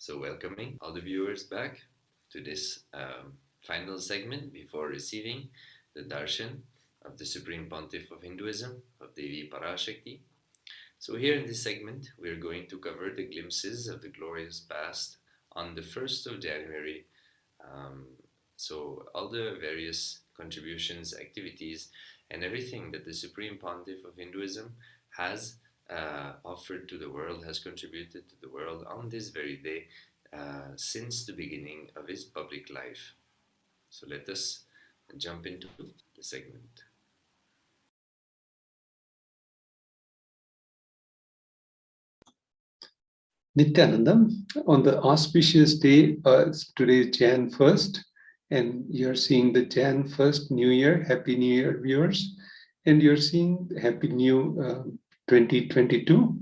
So welcoming all the viewers back to this final segment before receiving the Darshan of the Supreme Pontiff of Hinduism, of Devi Parashakti. So here in this segment, we're going to cover the glimpses of the glorious past on the 1st of January. So all the various contributions, activities, and everything that the Supreme Pontiff of Hinduism has offered to the world, has contributed to the world on this very day since the beginning of his public life. So let us jump into the segment. Nithyanandam, on the auspicious day, today is Jan 1st, and you're seeing the Jan 1st New Year. Happy New Year, viewers. And you're seeing Happy New 2022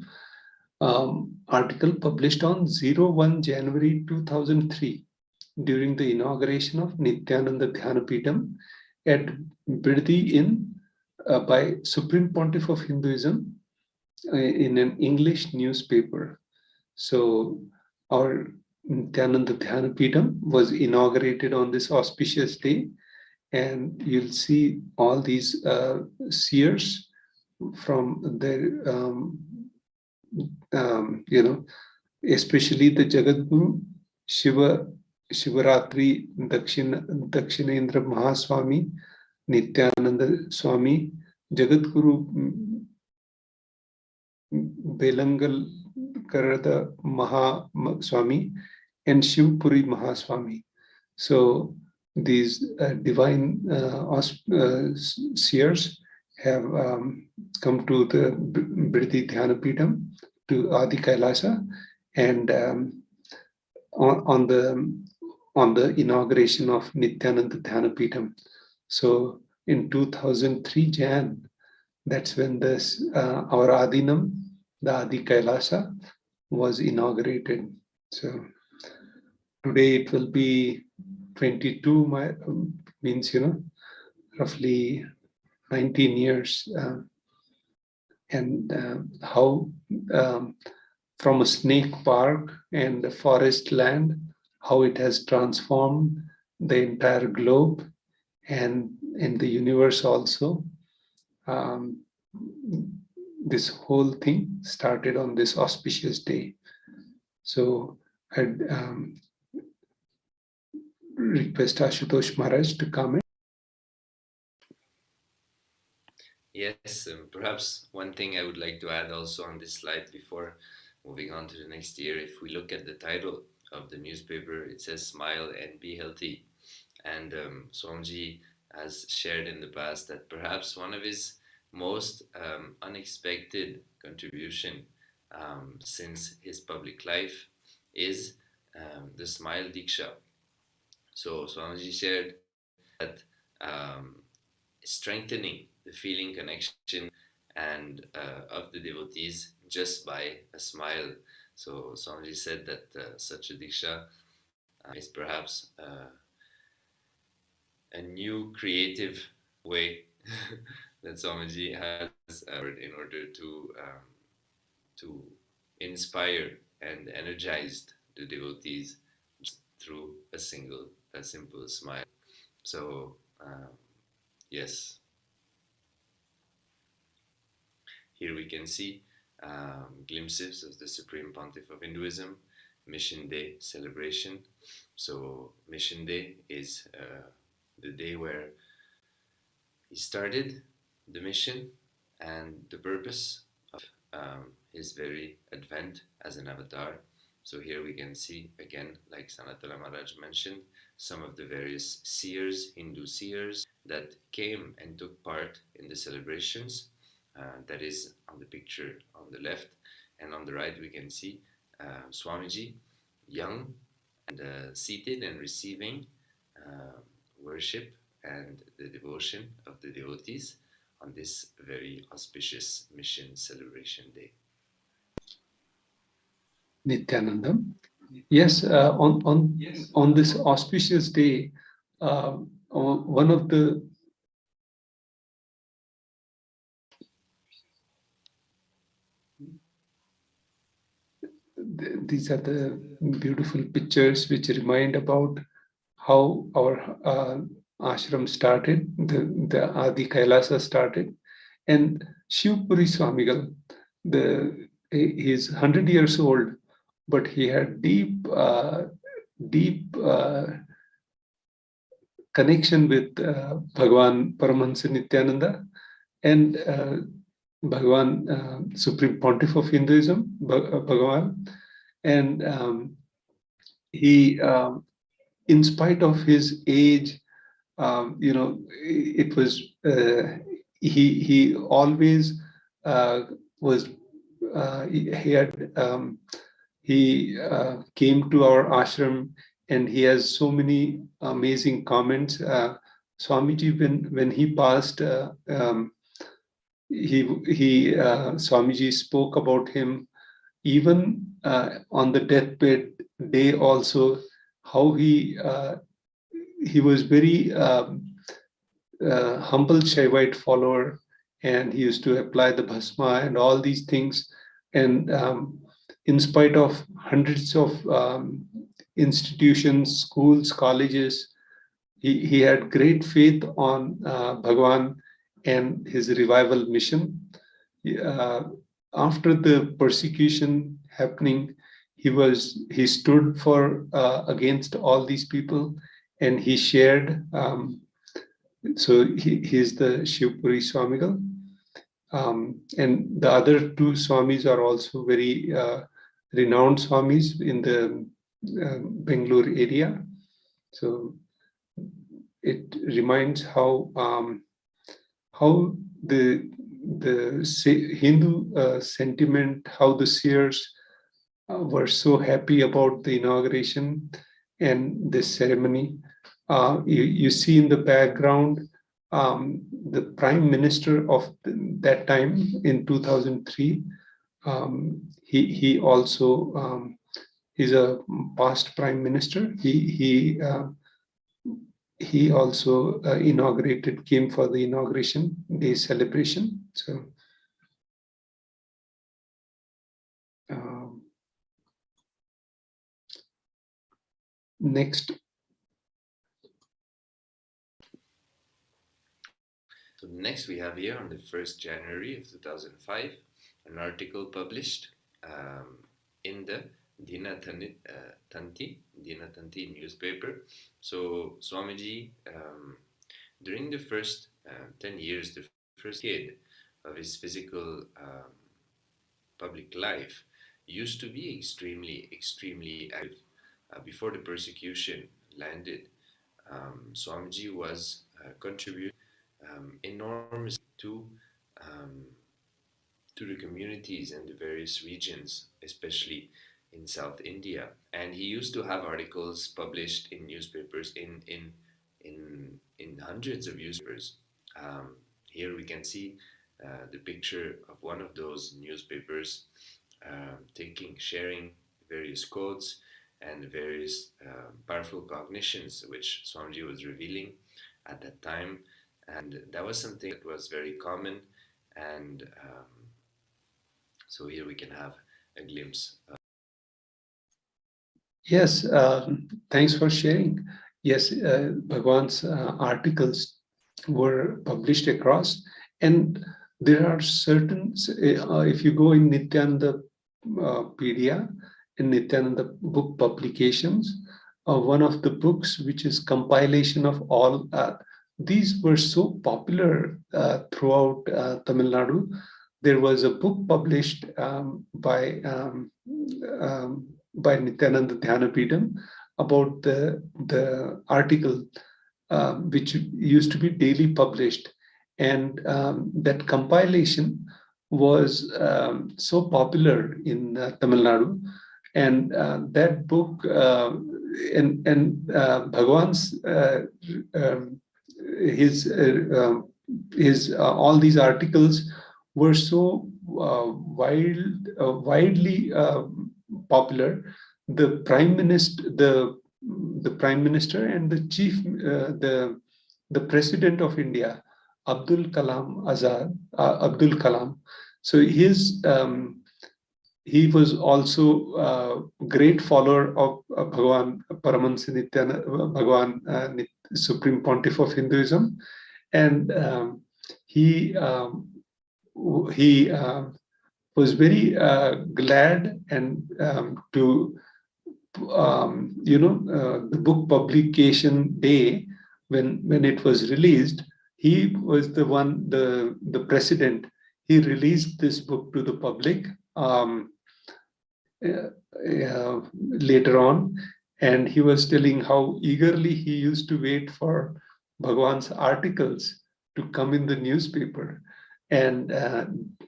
article published on 01 January 2003 during the inauguration of Nithyananda Dhanapeetham at Birdi by Supreme Pontiff of Hinduism in an English newspaper. So our Nithyananda Dhanapeetham was inaugurated on this auspicious day, and you'll see all these seers from their, especially the Jagadguru Shivaratri Dakshinendra Mahaswami, Nithyananda Swami, Jagadguru Belangal Karada Mahaswami, and Shivpuri Mahaswami. So these divine seers have come to the Birdi Dhanapeetham, to Adi Kailasa, and on the inauguration of Nithyananda Dhanapeetham. So in 2003 Jan, that's when this our Adinam, the Adi Kailasa, was inaugurated. So today it will be 22, means, roughly 19 years. And how from a snake park and a forest land, how it has transformed the entire globe and in the universe also. This whole thing started on this auspicious day. So I'd request Ashutosh Maharaj to comment. Yes, perhaps one thing I would like to add also on this slide before moving on to the next year, if we look at the title of the newspaper, it says "Smile and Be Healthy." And Swamiji has shared in the past that perhaps one of his most unexpected contribution since his public life is the Smile Diksha. So Swamiji shared that strengthening the feeling connection and of the devotees just by a smile. So Swamiji said that such a diksha is perhaps a new creative way that Swamiji has in order to inspire and energize the devotees through a simple smile. So yes, here we can see glimpses of the Supreme Pontiff of Hinduism Mission Day celebration. So Mission Day is the day where he started the mission and the purpose of his very advent as an avatar. So here we can see again, like Sanatana Maharaj mentioned, some of the various seers, Hindu seers, that came and took part in the celebrations. That is on the picture on the left, and on the right we can see Swamiji, young and seated and receiving worship and the devotion of the devotees on this very auspicious mission celebration day. Nithyanandam. Yes, on this auspicious day, one of the these are the beautiful pictures which remind about how our ashram started, the Adi Kailasa started. And Shivpuri Swamigal, he's 100 years old, but he had deep connection with Bhagavan Paramahansa Nithyananda and Bhagavan, Supreme Pontiff of Hinduism, Bhagavan. And he, in spite of his age, it was, he always was, he had, he came to our ashram, and he has so many amazing comments. Swamiji, when he passed, Swamiji spoke about him even on the deathbed day also, how he was very humble Shaivite follower, and he used to apply the bhasma and all these things. And in spite of hundreds of institutions, schools, colleges, he had great faith on Bhagavan and his revival mission. Uh, After the persecution happening, he stood for against all these people, and he shared. So he's the Shivpuri Swamigal. And the other two Swamis are also very renowned Swamis in the Bangalore area. So it reminds how the Hindu sentiment, how the seers were so happy about the inauguration and this ceremony. You see in the background the Prime Minister of that time in 2003. He also he's a past Prime Minister. He also came for the inauguration day celebration. So next. So next we have here on the 1st January of 2005, an article published in the Dinatanti newspaper. So Swamiji, during the first 10 years, the first decade of his physical public life, used to be extremely active. Before the persecution landed, Swamiji was contributing enormously to the communities in the various regions, especially in South India. And he used to have articles published in newspapers, in hundreds of newspapers. Here we can see the picture of one of those newspapers, sharing various quotes and various powerful cognitions which Swamiji was revealing at that time. And that was something that was very common. And so here we can have a glimpse. Yes, thanks for sharing. Yes, Bhagwan's articles were published across, and there are certain, if you go in Nithyananda Pedia, in Nithyananda book publications, one of the books which is compilation of all, these were so popular throughout Tamil Nadu. There was a book published by Nithyananda Dhyanapidam about the article which used to be daily published, and that compilation was so popular in Tamil Nadu, and that book and Bhagwan's his all these articles were so widely popular. The prime minister, the prime minister and the chief, the president of India, Abdul Kalam Azad, Abdul Kalam. So his he was also a great follower of Bhagavan Paramahansa Nityananda, Supreme Pontiff of Hinduism, and he he was very glad and to the book publication day when it was released. He was the president. He released this book to the public later on, and he was telling how eagerly he used to wait for Bhagwan's articles to come in the newspaper. And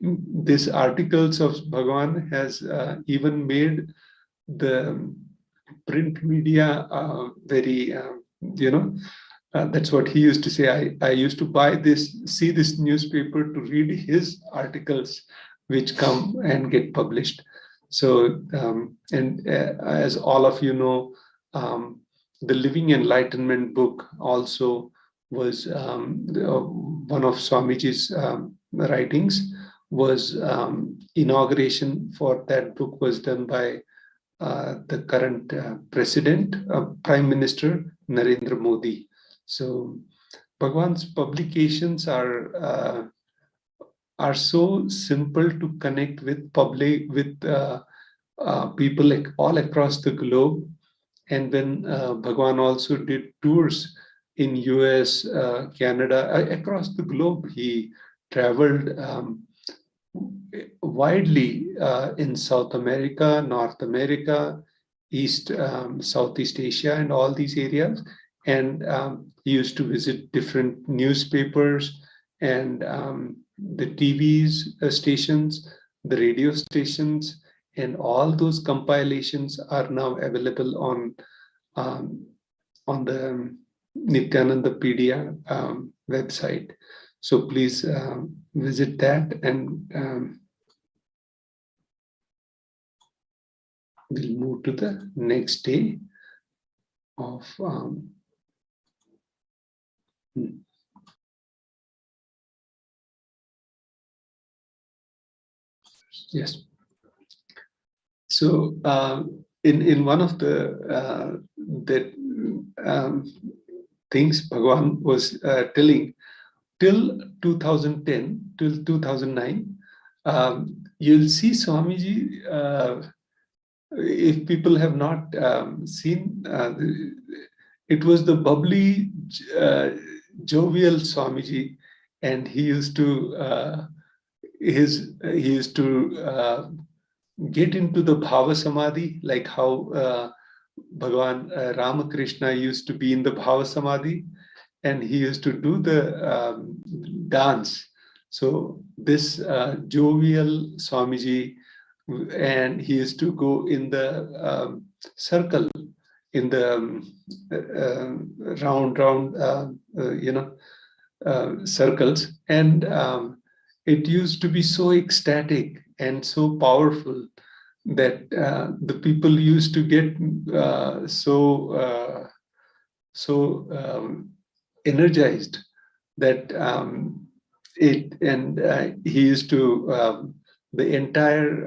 these articles of Bhagwan has even made the print media very, that's what he used to say. I used to see this newspaper to read his articles, which come and get published. So, as all of you know, the Living Enlightenment book also was one of Swamiji's writings. Was inauguration for that book was done by the current president, Prime Minister Narendra Modi. So Bhagwan's publications are so simple to connect with public, with people like all across the globe. And when Bhagwan also did tours in US, Canada, across the globe, he traveled widely in South America, North America, Southeast Asia, and all these areas. And he used to visit different newspapers and the TVs stations, the radio stations, and all those compilations are now available on the Nithyanandopedia website. So please visit that, and we'll move to the next day of yes. So in one of the things Bhagwan was telling, till 2010, till 2009, you'll see Swamiji. If people have not seen, it was the bubbly, jovial Swamiji, and he used to get into the Bhava Samadhi, like how Bhagavan Ramakrishna used to be in the Bhava Samadhi, and he used to do the dance. So this jovial Swamiji, and he used to go in the circle, in the round, circles, and it used to be so ecstatic and so powerful that the people used to get so energized that he used to the entire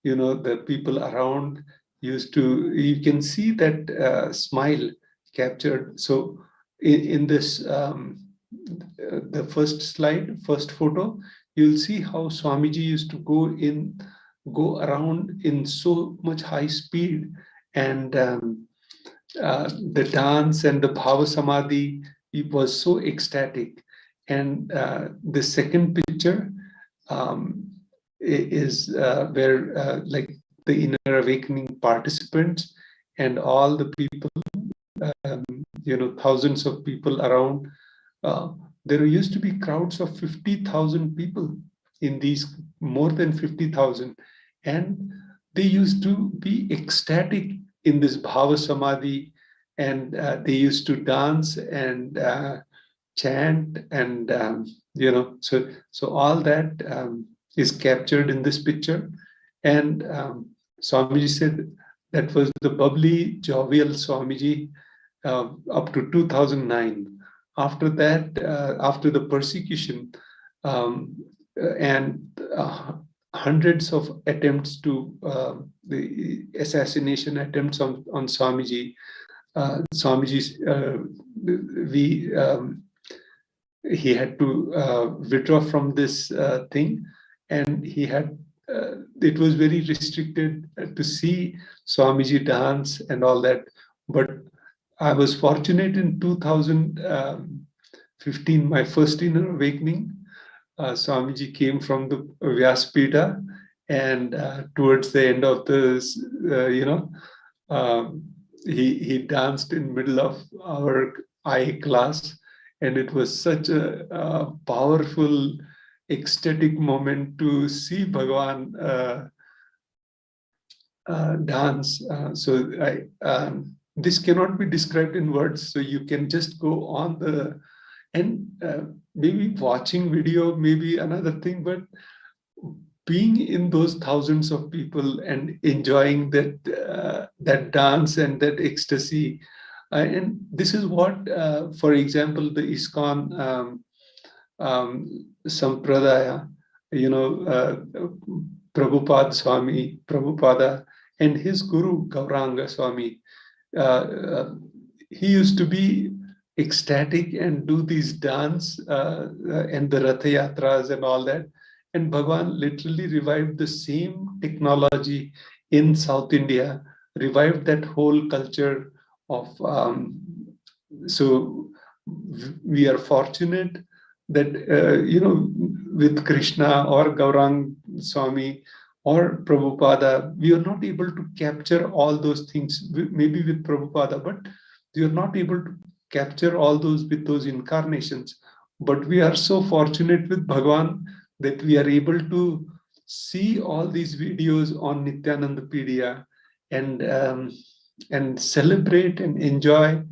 the people around used to, you can see that smile captured. So in this the first slide, first photo, you'll see how Swamiji used to go around in so much high speed, and the dance and the Bhava Samadhi, it was so ecstatic. And the second picture is where like the inner awakening participants and all the people, thousands of people around. There used to be crowds of 50,000 people in these, more than 50,000, and they used to be ecstatic in this Bhava Samadhi, and they used to dance and chant, and so all that is captured in this picture. And Swamiji said that was the bubbly, jovial Swamiji up to 2009. After that, after the persecution, and hundreds of attempts to the assassination attempts on Swamiji. Swamiji's we he had to withdraw from this thing, and he had it was very restricted to see Swamiji dance and all that. But I was fortunate in 2015, my first inner awakening. Swamiji came from the Vyaspita, and towards the end of the, um, he danced in middle of our I class, and it was such a powerful, ecstatic moment to see Bhagavan dance. This cannot be described in words, so you can just go on the and maybe watching video, maybe another thing, but being in those thousands of people and enjoying that dance and that ecstasy. And this is what, for example, the ISKCON Sampradaya, Prabhupada, and his guru, Gauranga Swami, he used to be ecstatic and do these dance and the Ratha Yatras and all that. And Bhagwan literally revived the same technology in South India, revived that whole culture of. So we are fortunate that, with Krishna or Gaurang Swami or Prabhupada, we are not able to capture all those things, maybe with Prabhupada, but we are not able to capture all those with those incarnations. But we are so fortunate with Bhagwan that we are able to see all these videos on Nithyanandopedia and celebrate and enjoy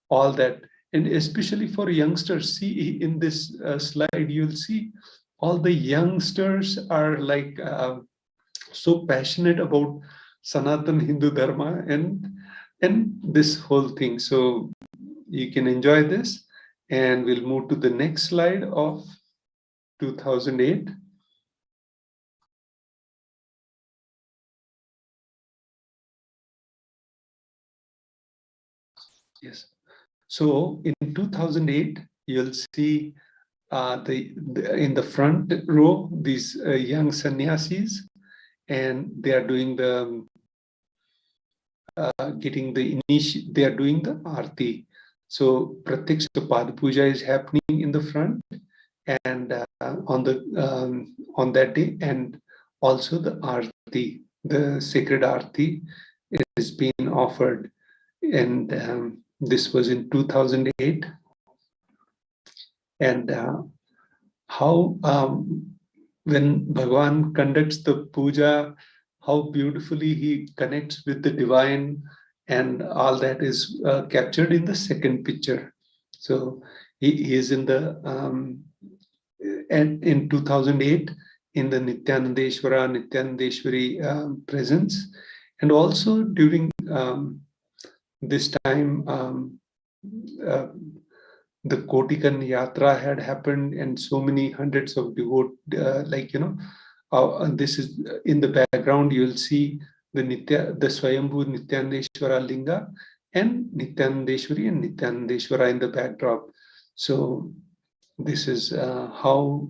all that. And especially for youngsters, see in this slide, you'll see all the youngsters are like so passionate about Sanatan Hindu Dharma and this whole thing. So you can enjoy this, and we'll move to the next slide of 2008. Yes. So in 2008, you'll see in the front row these young sannyasis, and they are doing the they are doing the arti. So Pratyaksha Pad Puja is happening in the front, and on that day, and also the arti, the sacred arti, is being offered, and this was in 2008. And how when Bhagwan conducts the puja, how beautifully he connects with the divine, and all that is captured in the second picture. So he is in the and in 2008 in the Nithyanandeshwari presence, and also during this time the Kotikan Yatra had happened, and so many hundreds of this is in the background. You'll see the Swayambhu Nithyanandeshwara Linga and Nithyanandeshwari and Nithyanandeshwara in the backdrop. So this is how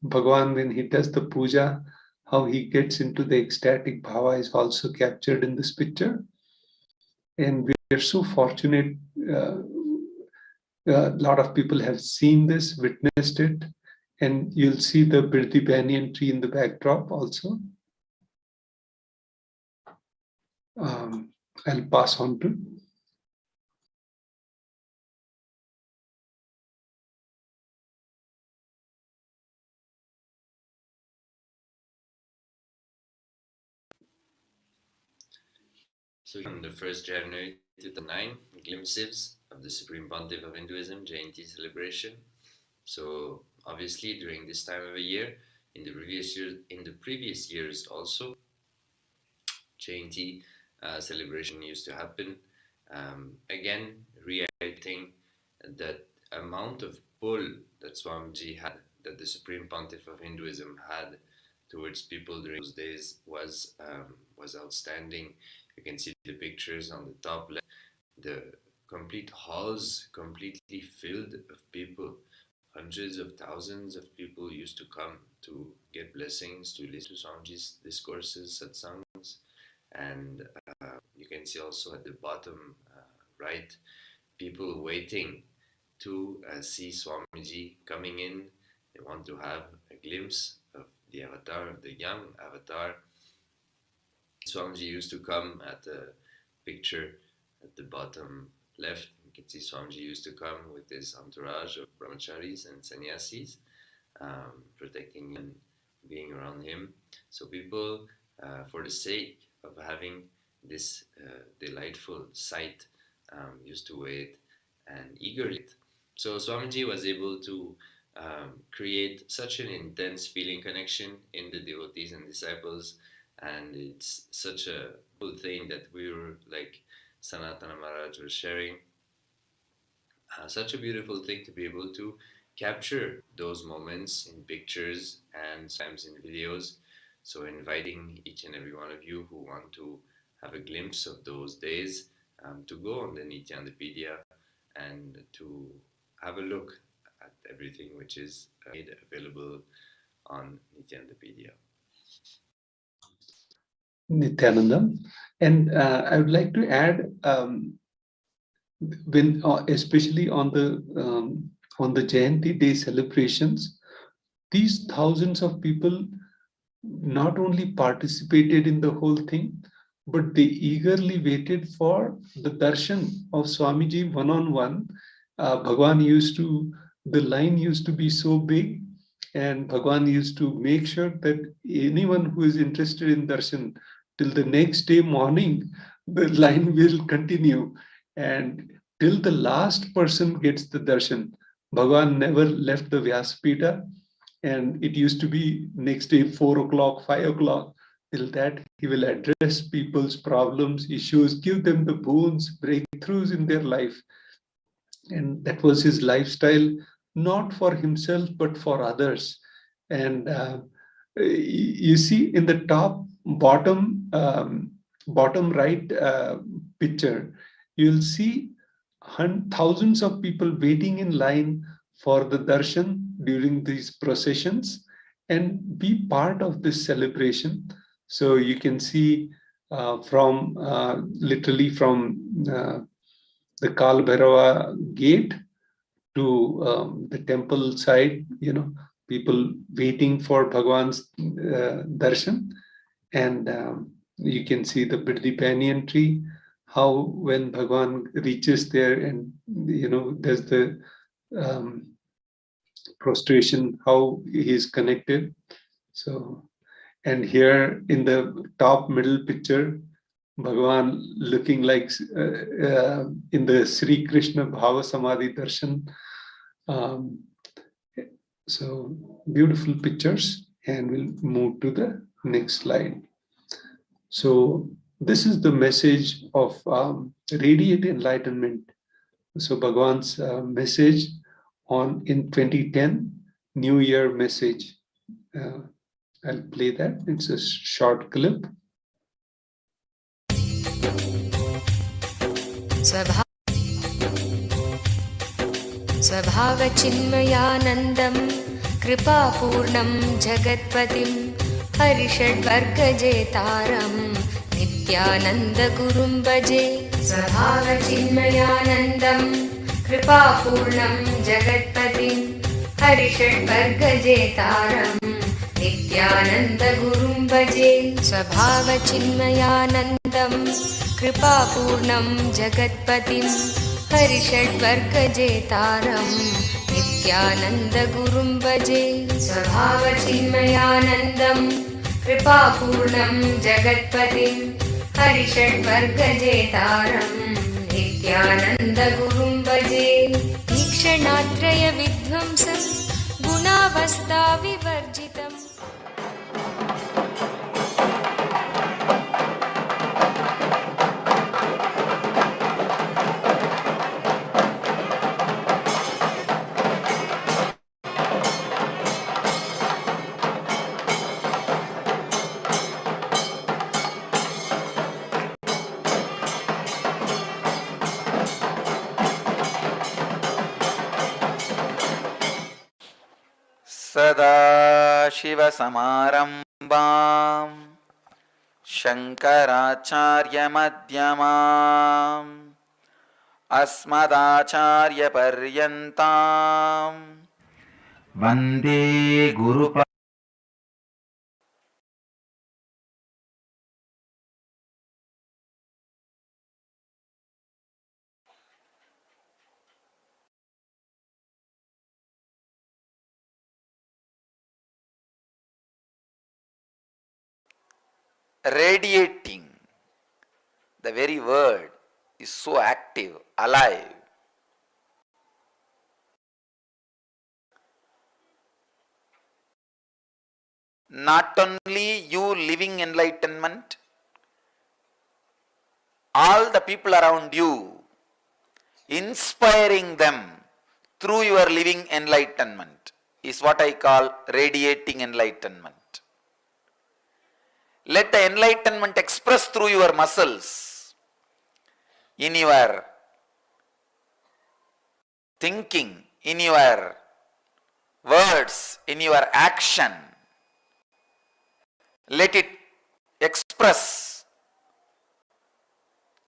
Bhagwan, when he does the puja, how he gets into the ecstatic bhava is also captured in this picture. And we are so fortunate. A lot of people have seen this, witnessed it, and you'll see the Birdi Banyan tree in the backdrop also. I'll pass on to. So on the 1st January 2009, glimpses of the Supreme Pontiff of Hinduism, Jayanti celebration. So obviously during this time of the year, in the previous years also, Jayanti celebration used to happen. Again, reiterating that amount of pull that Swamiji had that the Supreme Pontiff of Hinduism had towards people during those days was outstanding. You can see the pictures on the top left, the complete halls completely filled of people. Hundreds of thousands of people used to come to get blessings, to listen to Swamiji's discourses, satsangs, and you can see also at the bottom right, people waiting to see Swamiji coming in. They want to have a glimpse of the avatar, of the young avatar. Swamiji used to come at the picture at the bottom left. You can see Swamiji used to come with his entourage of brahmacharis and sannyasis, protecting and being around him. So people, for the sake of having this delightful sight, used to wait and eagerly. So Swamiji was able to create such an intense feeling connection in the devotees and disciples, and it's such a good thing that we were, like Sanatana Maharaj was sharing, such a beautiful thing to be able to capture those moments in pictures and sometimes in videos. So inviting each and every one of you who want to have a glimpse of those days to go on the Nithyanandopedia and to have a look at everything which is made available on Nithyanandopedia. Nithyanandam. And I would like to add, when especially on the Jayanti Day celebrations, these thousands of people not only participated in the whole thing, but they eagerly waited for the darshan of Swamiji one-on-one. The line used to be so big, and Bhagwan used to make sure that anyone who is interested in darshan, till the next day morning, the line will continue. And till the last person gets the darshan, Bhagwan never left the Vyasapita, and it used to be next day 4 o'clock, 5 o'clock. Till that, he will address people's problems, issues, give them the boons, breakthroughs in their life. And that was his lifestyle, not for himself, but for others. And you see in the bottom right picture, you'll see thousands of people waiting in line for the darshan during these processions and be part of this celebration. So you can see literally from the Kal Bhairava gate to the temple side, people waiting for Bhagwan's darshan. And you can see the Biddi Banyan tree, how when Bhagwan reaches there and, there's the prostration, how he is connected. So, and here in the top middle picture, Bhagwan looking like in the Sri Krishna Bhava Samadhi Darshan. So beautiful pictures, and we'll move to the next slide. So this is the message of radiant enlightenment. So Bhagwan's message in 2010 New Year message. I'll play that. It's a short clip. स्वभावचिन्मयानन्दं कृपापूर्णं जगत्पतिं हरिषड्वर्गजेतारं नित्यानन्दगुरुं भजे। स्वभावचिन्मयानन्दं कृपापूर्णं जगत्पतिं हरिषड्वर्गजेतारं नित्यानन्दगुरुं भजे। स्वभावचिन्मयानन्दं कृपापूर्णं जगत्पतिं हरिषड्वर्गजेतारं नित्यानन्दगुरुं भजे। स्वभावचिन्मयानन्दं कृपापूर्णं जगत्पतिं हरिषड्वर्गजेतारं नित्यानन्दगुरुं भजे। ईक्षणात्रयविध्वंसं गुणावस्थाविवर्जितम् सदाशिवसमारम्भाम् शङ्कराचार्यमध्यमाम् अस्मदाचार्यपर्यन्ताम् वन्दे गुरुपरम्पराम्. Radiating, the very word is so active, alive. Not only you living enlightenment, all the people around you, inspiring them through your living enlightenment is what I call radiating enlightenment. Let the enlightenment express through your muscles, in your thinking, in your words, in your action. Let it express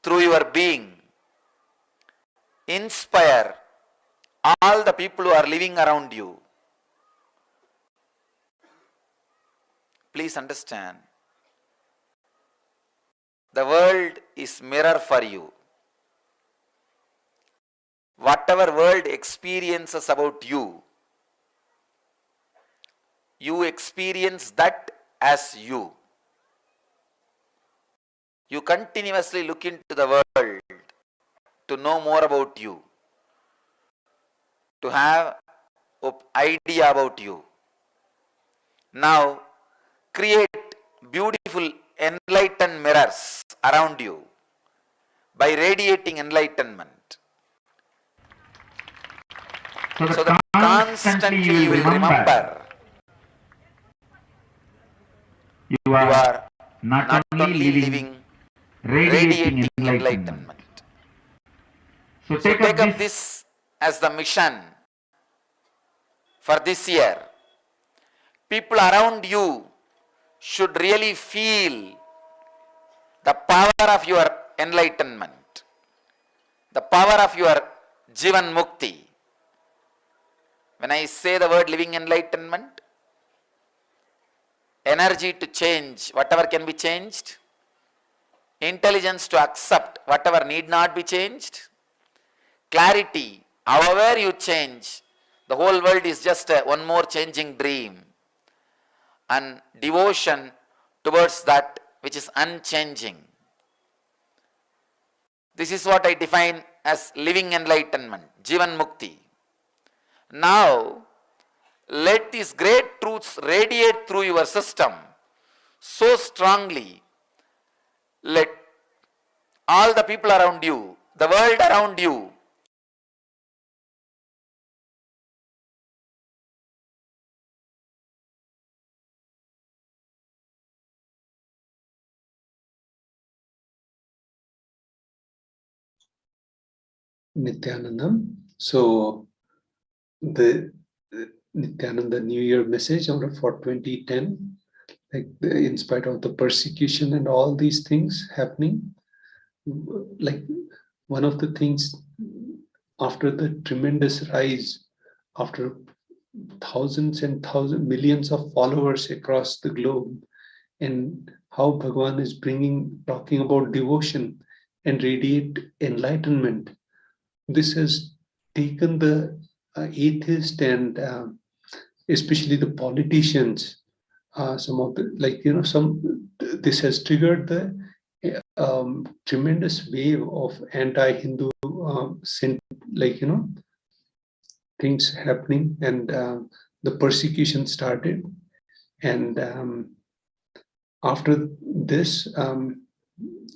through your being. Inspire all the people who are living around you. Please understand, the world is mirror for you. Whatever world experiences about you, you experience that as you. You continuously look into the world to know more about you, to have an idea about you. Now, create beautiful enlightened mirrors around you by radiating enlightenment. So that constantly you will remember you are not only living, radiating enlightenment. So take up this as the mission for this year. People around you should really feel the power of your enlightenment, the power of your Jivan Mukti. When I say the word living enlightenment, energy to change whatever can be changed, intelligence to accept whatever need not be changed, clarity, however you change, the whole world is just one more changing dream, and devotion towards that which is unchanging. This is what I define as living enlightenment, Jivan Mukti. Now, let these great truths radiate through your system so strongly. Let all the people around you, the world around you, Nithyanandam. So the Nithyananda New Year message for 2010, like in spite of the persecution and all these things happening, like one of the things after the tremendous rise, after thousands and thousands, millions of followers across the globe, and how Bhagavan is talking about devotion and radiate enlightenment. This has taken the atheist and especially the politicians, some of the, this has triggered the tremendous wave of anti-Hindu things happening, and the persecution started. And after this,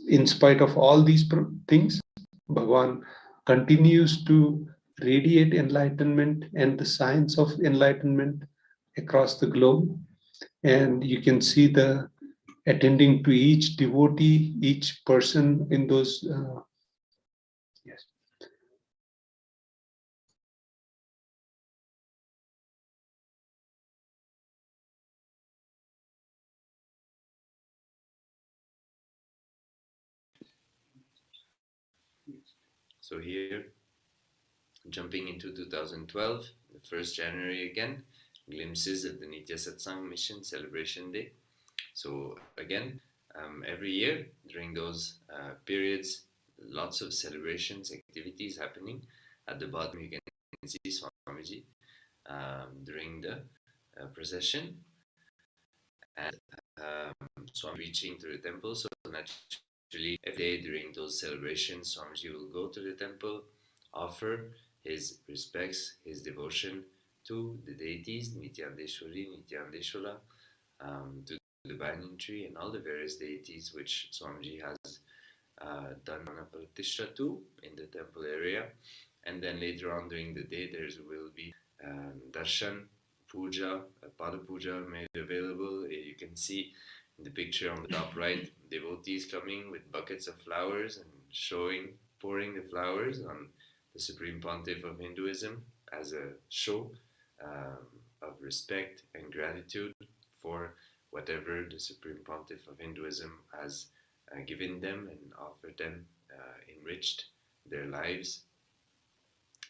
in spite of all these things, Bhagavan continues to radiate enlightenment and the science of enlightenment across the globe. And you can see the attending to each devotee, each person in those. Yes. So here, jumping into 2012, the 1st January again, glimpses of the Nithyasatsang Mission Celebration Day. So again, every year during those periods, lots of celebrations, activities happening. At the bottom, you can see Swamiji during the procession, and Swami reaching to the temple. So naturally, every day during those celebrations, Swamiji will go to the temple, offer his respects, his devotion to the deities, Nithyanandeshwari, Nithyanandeshwara, to the banyan tree and all the various deities which Swamiji has done a pratishtha to in the temple area. And then later on during the day, there will be darshan, puja, pada puja made available. You can see in the picture on the top right, devotees coming with buckets of flowers and pouring the flowers on the Supreme Pontiff of Hinduism as a show of respect and gratitude for whatever the Supreme Pontiff of Hinduism has given them and offered them, enriched their lives.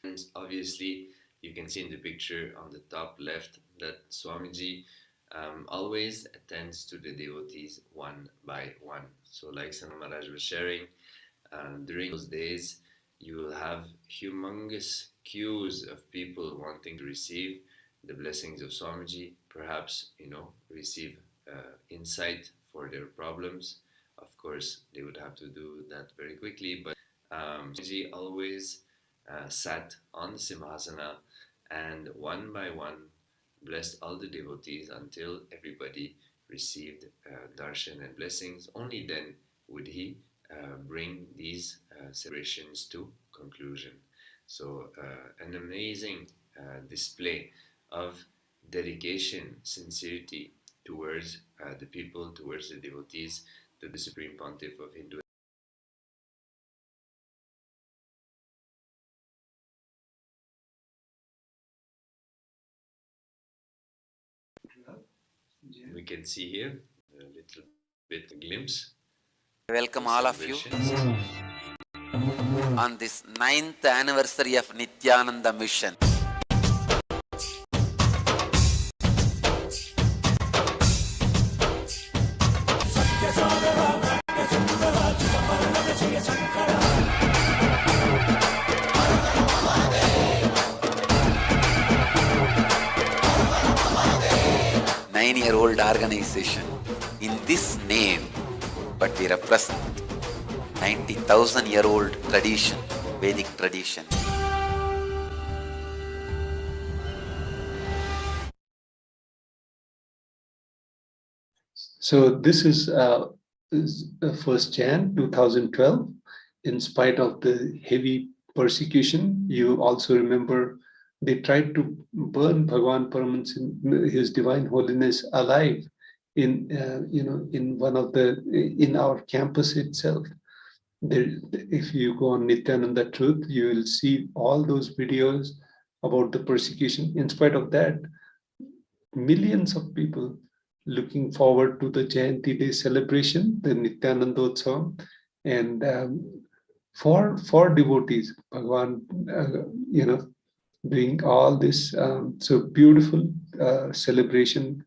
And obviously, you can see in the picture on the top left that Swamiji always attends to the devotees one by one. So like Sanam Maharaj was sharing, during those days, you will have humongous queues of people wanting to receive the blessings of Swamiji, perhaps, receive insight for their problems. Of course, they would have to do that very quickly, but Swamiji always sat on the Simhasana and one by one blessed all the devotees until everybody received darshan and blessings. Only then would he bring these celebrations to conclusion. So an amazing display of dedication, sincerity towards the people, towards the devotees, to the Supreme Pontiff of Hinduism. We can see here a little bit glimpse. I welcome all of you on this 9th anniversary of Nithyananda Mission. Nine-year-old organization in this name, but we represent 90,000-year-old tradition, Vedic tradition. So this is 1st Jan 2012. In spite of the heavy persecution, you also remember they tried to burn Bhagavan Paramahansa, His Divine Holiness, alive in in our campus itself. There, if you go on Nityananda Truth, you will see all those videos about the persecution. In spite of that, millions of people looking forward to the Jayanti Day celebration, the Nithyanandotsavam, and for devotees, Bhagavan, doing all this so beautiful celebration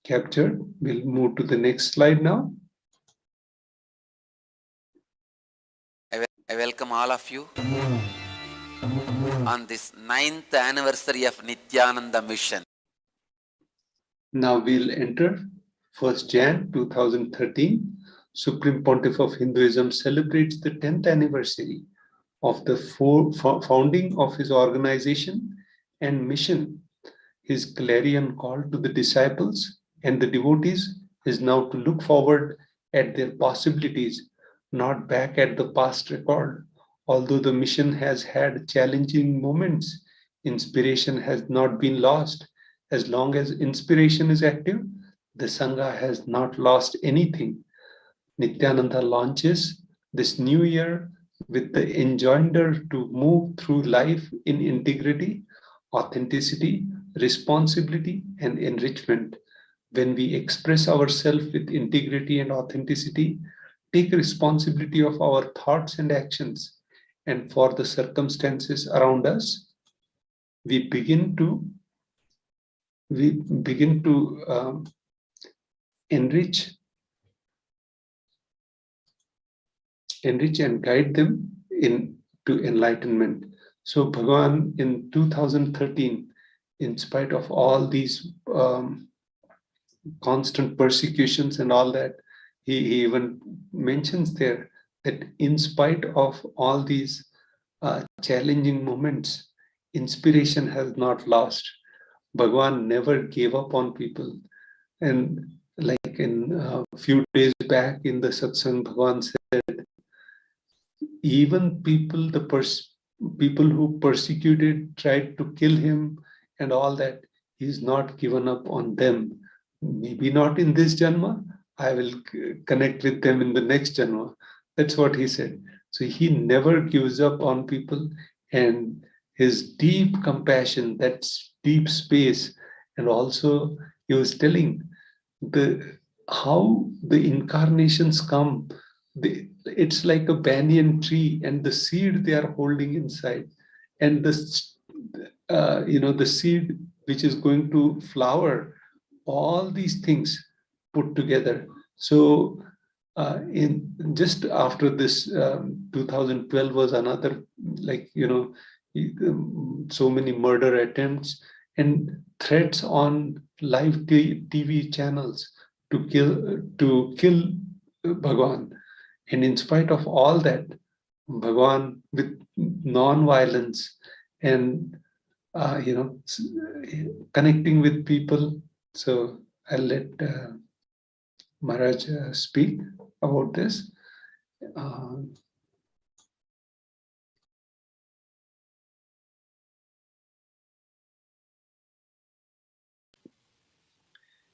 captured. We'll move to the next slide now. I welcome all of you on this 9th anniversary of Nithyananda Mission. Now we'll enter 1st Jan 2013. Supreme Pontiff of Hinduism celebrates the 10th anniversary of the founding of his organization and mission. His clarion call to the disciples and the devotees is now to look forward at their possibilities, not back at the past record. Although the mission has had challenging moments, inspiration has not been lost. As long as inspiration is active, the Sangha has not lost anything. Nityananda launches this new year with the enjoinder to move through life in integrity, authenticity, responsibility, and enrichment. When we express ourselves with integrity and authenticity, take responsibility of our thoughts and actions, and for the circumstances around us, we begin to enrich and guide them to enlightenment. So Bhagavan in 2013, in spite of all these constant persecutions and all that, he even mentions there that in spite of all these challenging moments, inspiration has not lost. Bhagavan never gave up on people. And like in a few days back in the satsang, Bhagavan said, even people who persecuted, tried to kill him and all that, he's not given up on them. Maybe not in this janma, I will connect with them in the next janma. That's what he said. So he never gives up on people, and his deep compassion, that deep space, and also he was telling how the incarnations come. It's like a banyan tree and the seed they are holding inside, and the seed which is going to flower, all these things put together. So in just after this 2012 was another, like, so many murder attempts and threats on live TV channels to kill Bhagwan. And in spite of all that, Bhagwan, with non-violence and connecting with people. So I'll let Maharaj speak about this.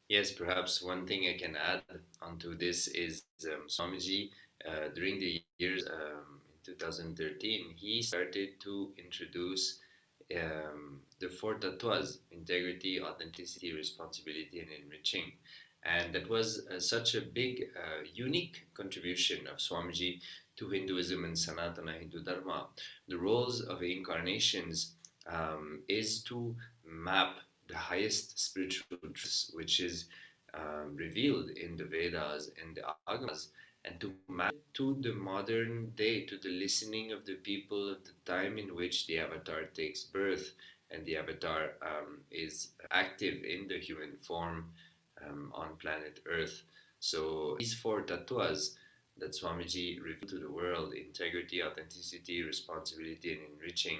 Yes, perhaps one thing I can add onto this is Swamiji, during the years in 2013, he started to introduce the four tattvas: integrity, authenticity, responsibility, and enriching. And that was such a big, unique contribution of Swamiji to Hinduism and Sanatana Hindu Dharma. The roles of incarnations is to map the highest spiritual truths, which is revealed in the Vedas and the Agamas, and to map it to the modern day, to the listening of the people of the time in which the avatar takes birth and the avatar is active in the human form on planet Earth. So these four tattvas that Swamiji revealed to the world: integrity, authenticity, responsibility, and enriching,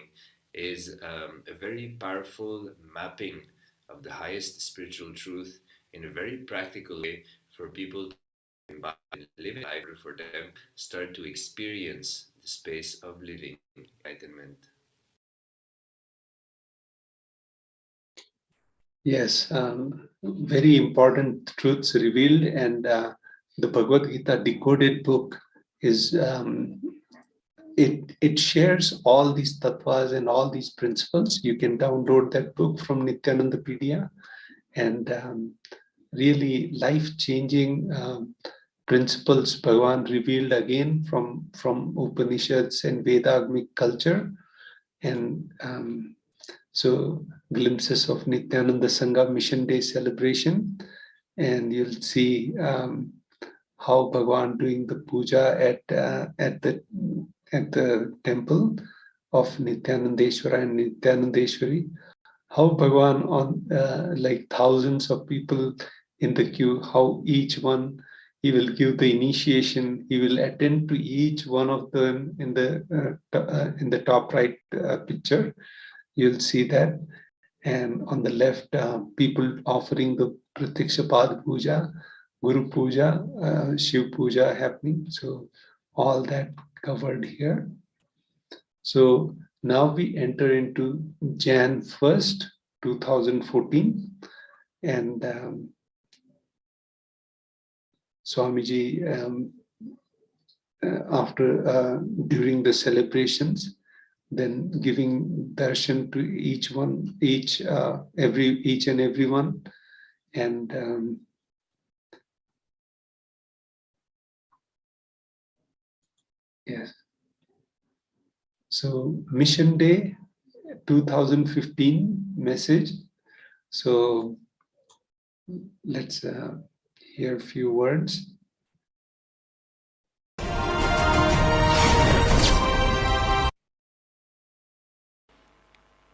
is a very powerful mapping of the highest spiritual truth in a very practical way for people to embody and live in life, for them start to experience the space of living enlightenment. Yes, very important truths revealed, and the Bhagavad Gita decoded book is it shares all these tattvas and all these principles. You can download that book from Nithyanandapedia, and really life-changing principles Bhagavan revealed again from Upanishads and Vedagmic culture. And so glimpses of Nityananda Sangha Mission Day celebration, and you'll see how Bhagavan doing the puja at the temple of Nithyanandeshwara and Nithyanandeshwari. How Bhagavan on like thousands of people in the queue, how each one he will give the initiation, he will attend to each one of them in the top right picture. You'll see that. And on the left, people offering the Pratyakshapad Puja, Guru Puja, Shiv Puja happening. So all that covered here. So now we enter into Jan 1st, 2014. And Swamiji, after during the celebrations, then giving darshan to each and everyone, and yes, So Mission Day 2015 message. So let's hear a few words.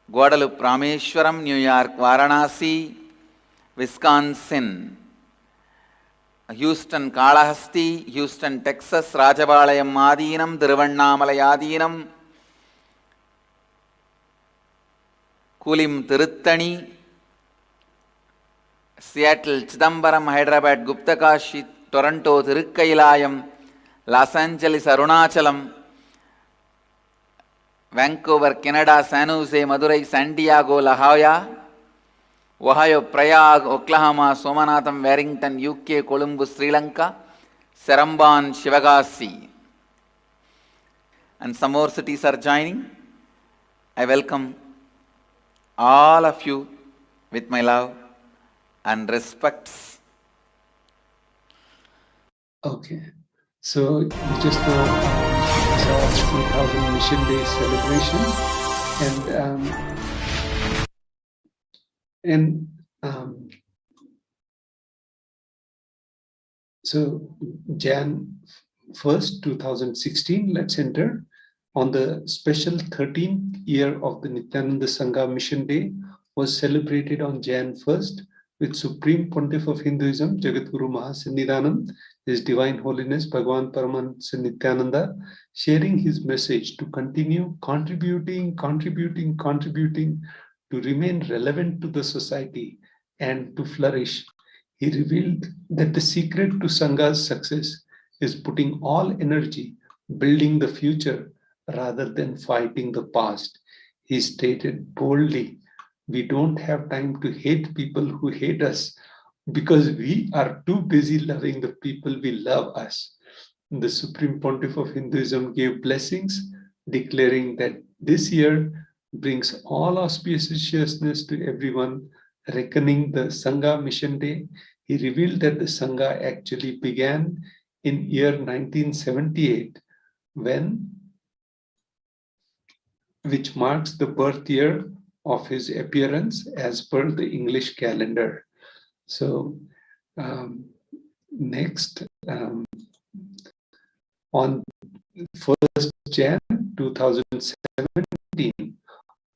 Guadalupe, Rameshwaram, New York, Varanasi, Wisconsin, Houston, Kalahasti, Houston, Texas, Rajabalayam, Adinam, Thiruvannamalai Adinam, Kulim, Tiruttani, Seattle, Chidambaram, Hyderabad, Guptakashi, Toronto, Thirukkailayam, Los Angeles, Arunachalam, Vancouver, Canada, San Jose, Madurai, San Diego, La Jolla, Ohio, Prague, Oklahoma, Somanatham, Warrington, UK, Columbus, Sri Lanka, Seremban, Shivagasi. And some more cities are joining. I welcome all of you with my love and respects. Okay, so we just now saw the 2000 Mission Day celebration, and so Jan 1st, 2016, let's enter. On the special 13th year of the Nithyananda Sangha Mission Day was celebrated on Jan 1st with Supreme Pontiff of Hinduism, Jagadguru Mahasannidhanam, His Divine Holiness Bhagavan Paramahansa Nithyananda, sharing his message to continue contributing to remain relevant to the society and to flourish. He revealed that the secret to Sangha's success is putting all energy building the future rather than fighting the past. He stated boldly, we don't have time to hate people who hate us because we are too busy loving the people we love us. The Supreme Pontiff of Hinduism gave blessings, declaring that this year brings all auspiciousness to everyone, reckoning the Sangha Mission Day. He revealed that the Sangha actually began in year 1978, which marks the birth year of his appearance as per the English calendar. So next, on 1st Jan 2017,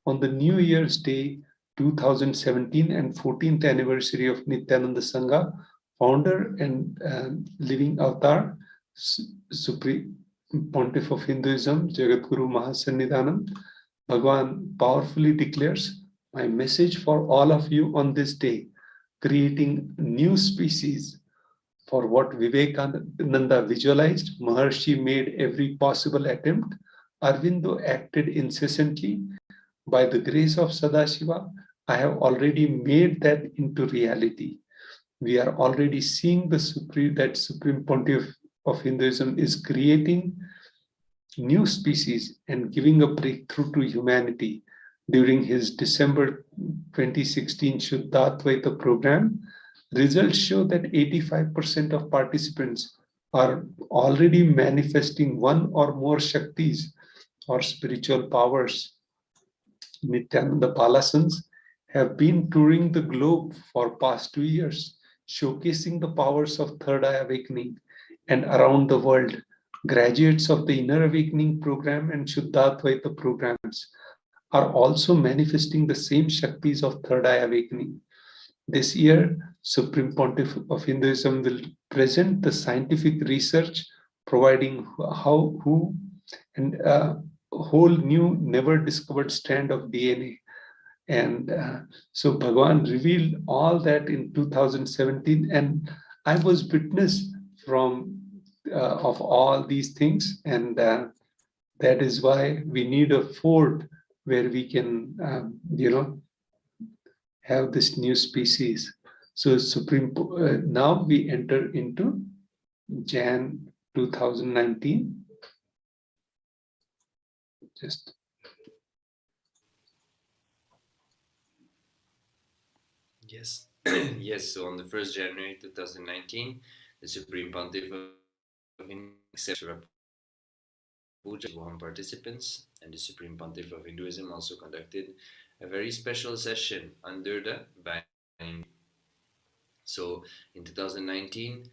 on the New Year's Day 2017 and 14th anniversary of Nithyananda Sangha, founder and living avatar, Supreme Pontiff of Hinduism, Jagadguru Mahasannidhanam, Bhagavan powerfully declares, my message for all of you on this day, creating new species. For what Vivekananda visualized, Maharshi made every possible attempt. Arvindo acted incessantly. By the grace of Sadashiva, I have already made that into reality. We are already seeing that Supreme Pontiff of Hinduism is creating new species and giving a breakthrough to humanity. During his December 2016 Shuddhatvaita program, results show that 85% of participants are already manifesting one or more Shaktis or spiritual powers. Nithyananda Palasans have been touring the globe for past 2 years, showcasing the powers of Third Eye Awakening, and around the world, graduates of the Inner Awakening program and Shuddhatvaita programs are also manifesting the same Shaktis of Third Eye Awakening. This year, Supreme Pontiff of Hinduism will present the scientific research providing and a whole new never discovered strand of DNA. And so Bhagavan revealed all that in 2017, and I was witness of all these things, and that is why we need a fort where we can, have this new species. So now we enter into Jan 2019. Just Yes, yes. So on the 1st January 2019, the Supreme Pontiff of India accepted Paramashivoham participants and the Supreme Pontiff of Hinduism also conducted a very special session under the banning. So in 2019,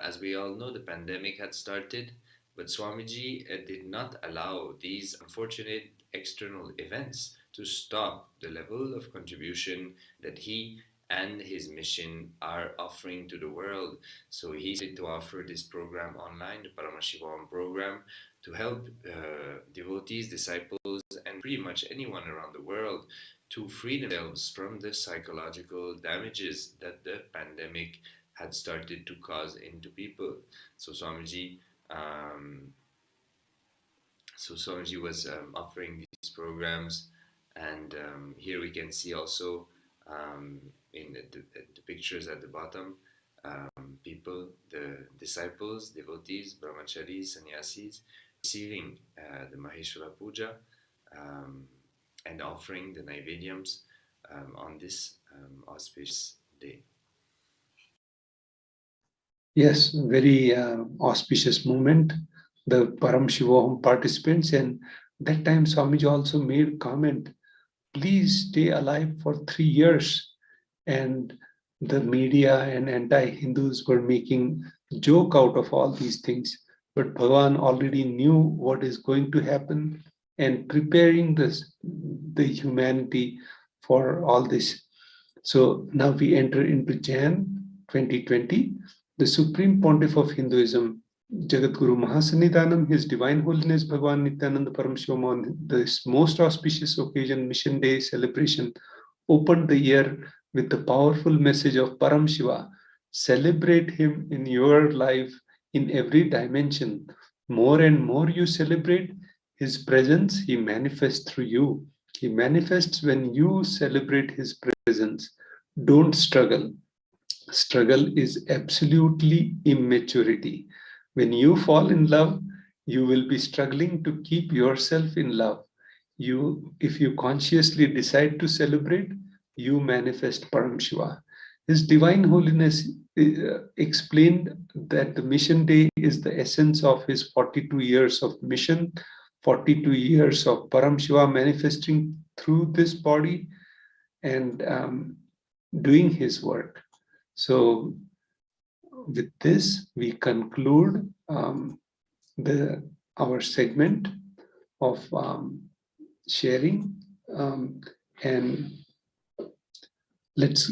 as we all know, the pandemic had started, but Swamiji did not allow these unfortunate external events to stop the level of contribution that he and his mission are offering to the world. So he started to offer this program online, the Paramashivoham program, to help devotees, disciples, and pretty much anyone around the world to free themselves from the psychological damages that the pandemic had started to cause into people. So Swamiji, um, Swamiji was offering these programs, and here we can see also in the pictures at the bottom, people, the disciples, devotees, brahmacharis, sannyasis, receiving the Maheshwara Puja um, and offering the Naivedyams on this auspicious day. Yes, very auspicious moment. The Paramashivoham participants, and that time Swamiji also made comment, please stay alive for 3 years. And the media and anti-Hindus were making joke out of all these things. But Bhagavan already knew what is going to happen and preparing the humanity for all this. So now we enter into Jan 2020. The Supreme Pontiff of Hinduism, Jagadguru Mahasannidhanam, His Divine Holiness Bhagavan Nithyananda Paramashivam, on this most auspicious occasion, Mission Day celebration, opened the year with the powerful message of Param Shiva. Celebrate him in your life in every dimension. More and more you celebrate his presence, he manifests through you. He manifests when you celebrate his presence. Don't struggle. Struggle is absolutely immaturity. When you fall in love, you will be struggling to keep yourself in love. If you consciously decide to celebrate, you manifest Param Shiva. His Divine Holiness explained that the mission day is the essence of his 42 years of mission, 42 years of Param Shiva manifesting through this body and doing his work. So with this, we conclude our segment of sharing, and let's.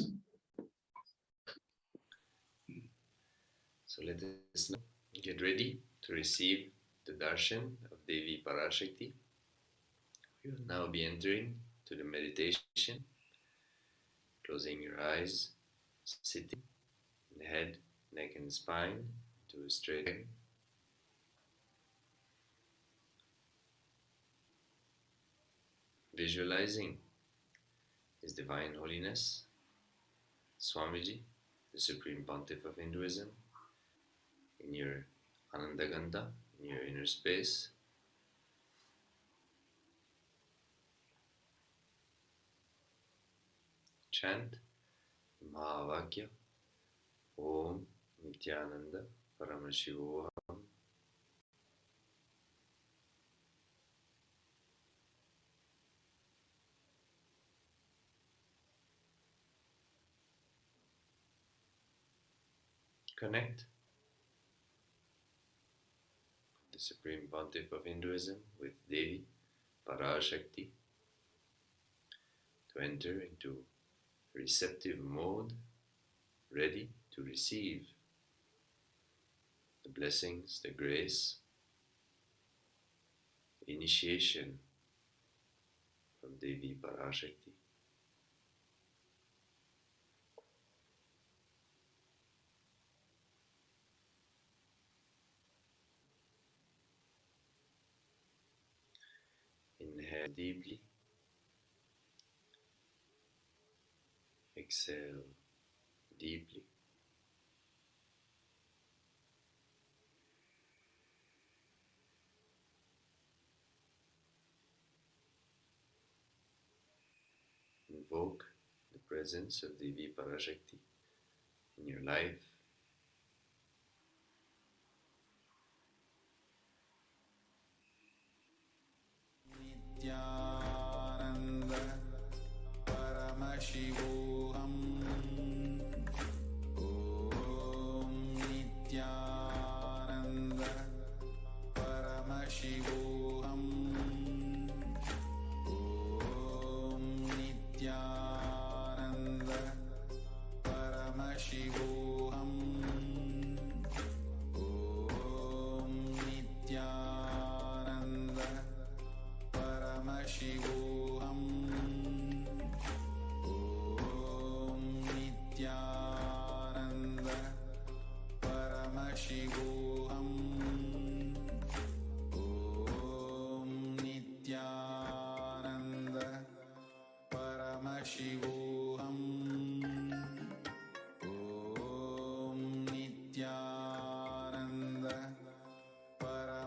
So let us now get ready to receive the darshan of Devi Parashakti. We will now be entering to the meditation, closing your eyes, sitting, the head, neck, and spine to a straight line. Visualizing His Divine Holiness, Swamiji, the Supreme Pontiff of Hinduism, in your Anandaganta, in your inner space. Chant Mahavakya Om Nithyananda Paramashivoham. Connect the Supreme Pontiff of Hinduism with Devi Parashakti to enter into receptive mode, ready to receive the blessings, the grace, initiation from Devi Parashakti. Inhale deeply, exhale deeply. Invoke the presence of Devi Parashakti in your life.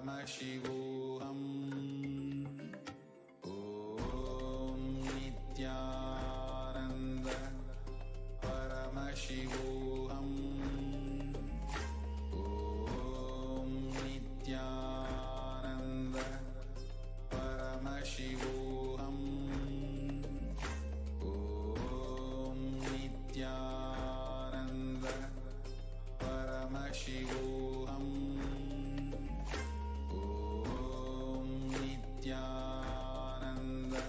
Paramashivoham. Om Nithyananda Paramashivoham. Om Nithyananda Paramashivoham. Om Nithyananda Paramashivoham. Om Nithyananda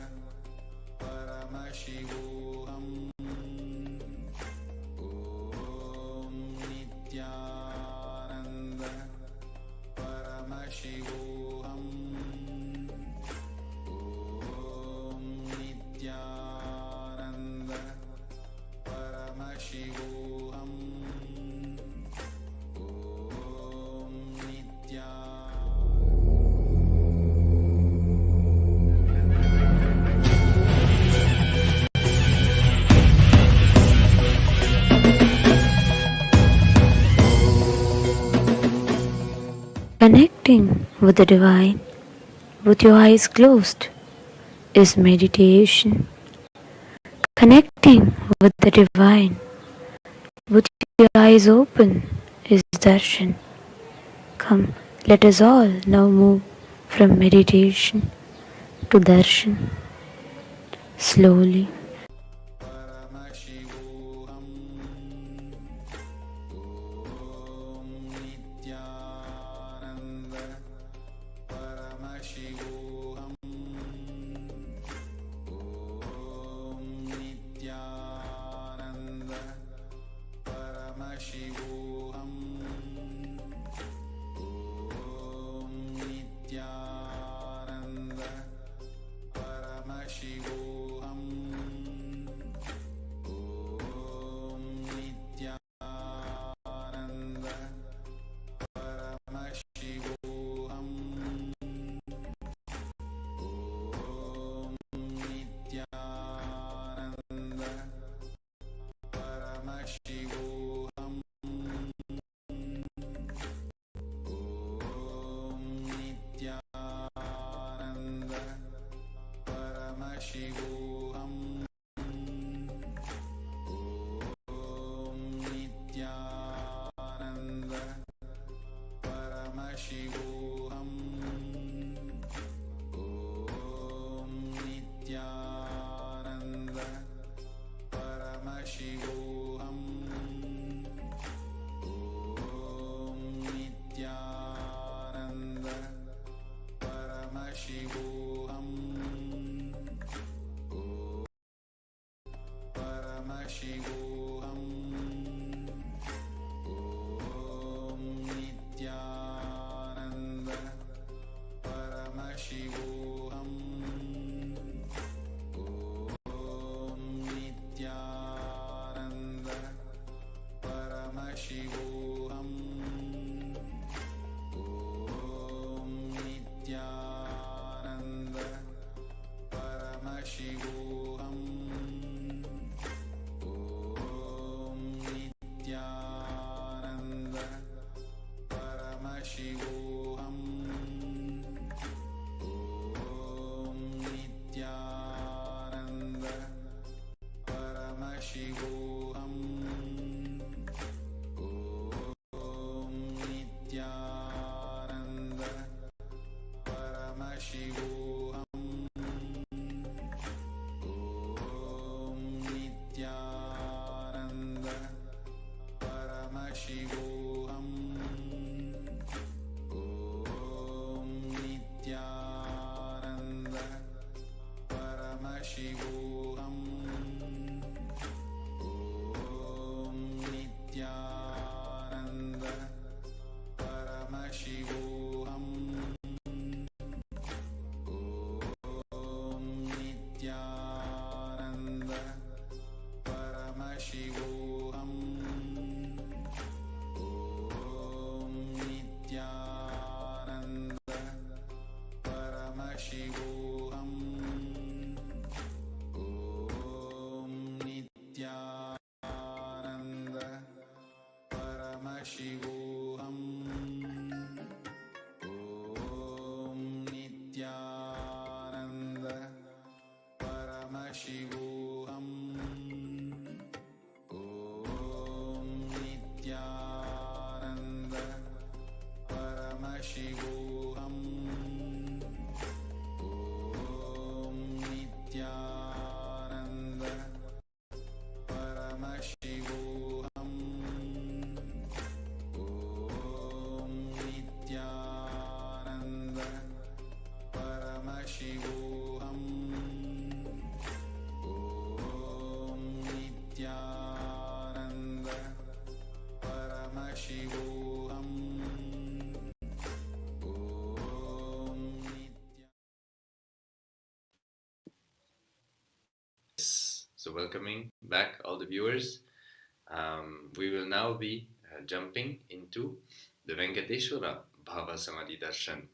Paramashivoham. Om Nithyananda Paramashivoham. Om Nithyananda Paramashivoham. Om Connecting with the divine with your eyes closed is meditation. Connecting with the divine with your eyes open is darshan. Come, let us all now move from meditation to darshan. Slowly. Paramashivoham. Om Nithyananda Paramashivoham. Om Nithyananda Paramashivoham. Om Nithyananda Paramashivoham. Om Nithyananda Paramashivoham. Om Nithyananda Paramashivoham. Om Nithyananda Paramashivoham. Om Nithyananda Paramashivoham. Om Nithyananda Paramashivoham. Om Nithyananda Paramashivoham. Paramashivoham. Om Nithyananda Paramashivoham. Om Nithyananda Paramashivoham. Om Nithyananda Paramashivoham. Om Nithyananda Paramashivoham. Om Nithyananda Paramashivoham. Om Nithyananda Paramashivoham. Om Nithyananda Paramashivoham. Om Nithyananda Paramashivoham. Om Nithyananda Paramashivoham. Om Nithyananda Paramashivoham. Om Nithyananda Paramashivoham. Om Nithyananda Paramashivoham. Om Paramashivoham. Om Nithyananda Paramashivoham. Om Nithyananda Paramashivoham. Om Nithyananda Paramashivoham. Om So welcoming back all the viewers. We will now be jumping into the Venkateshwara Bhava Samadhi Darshan,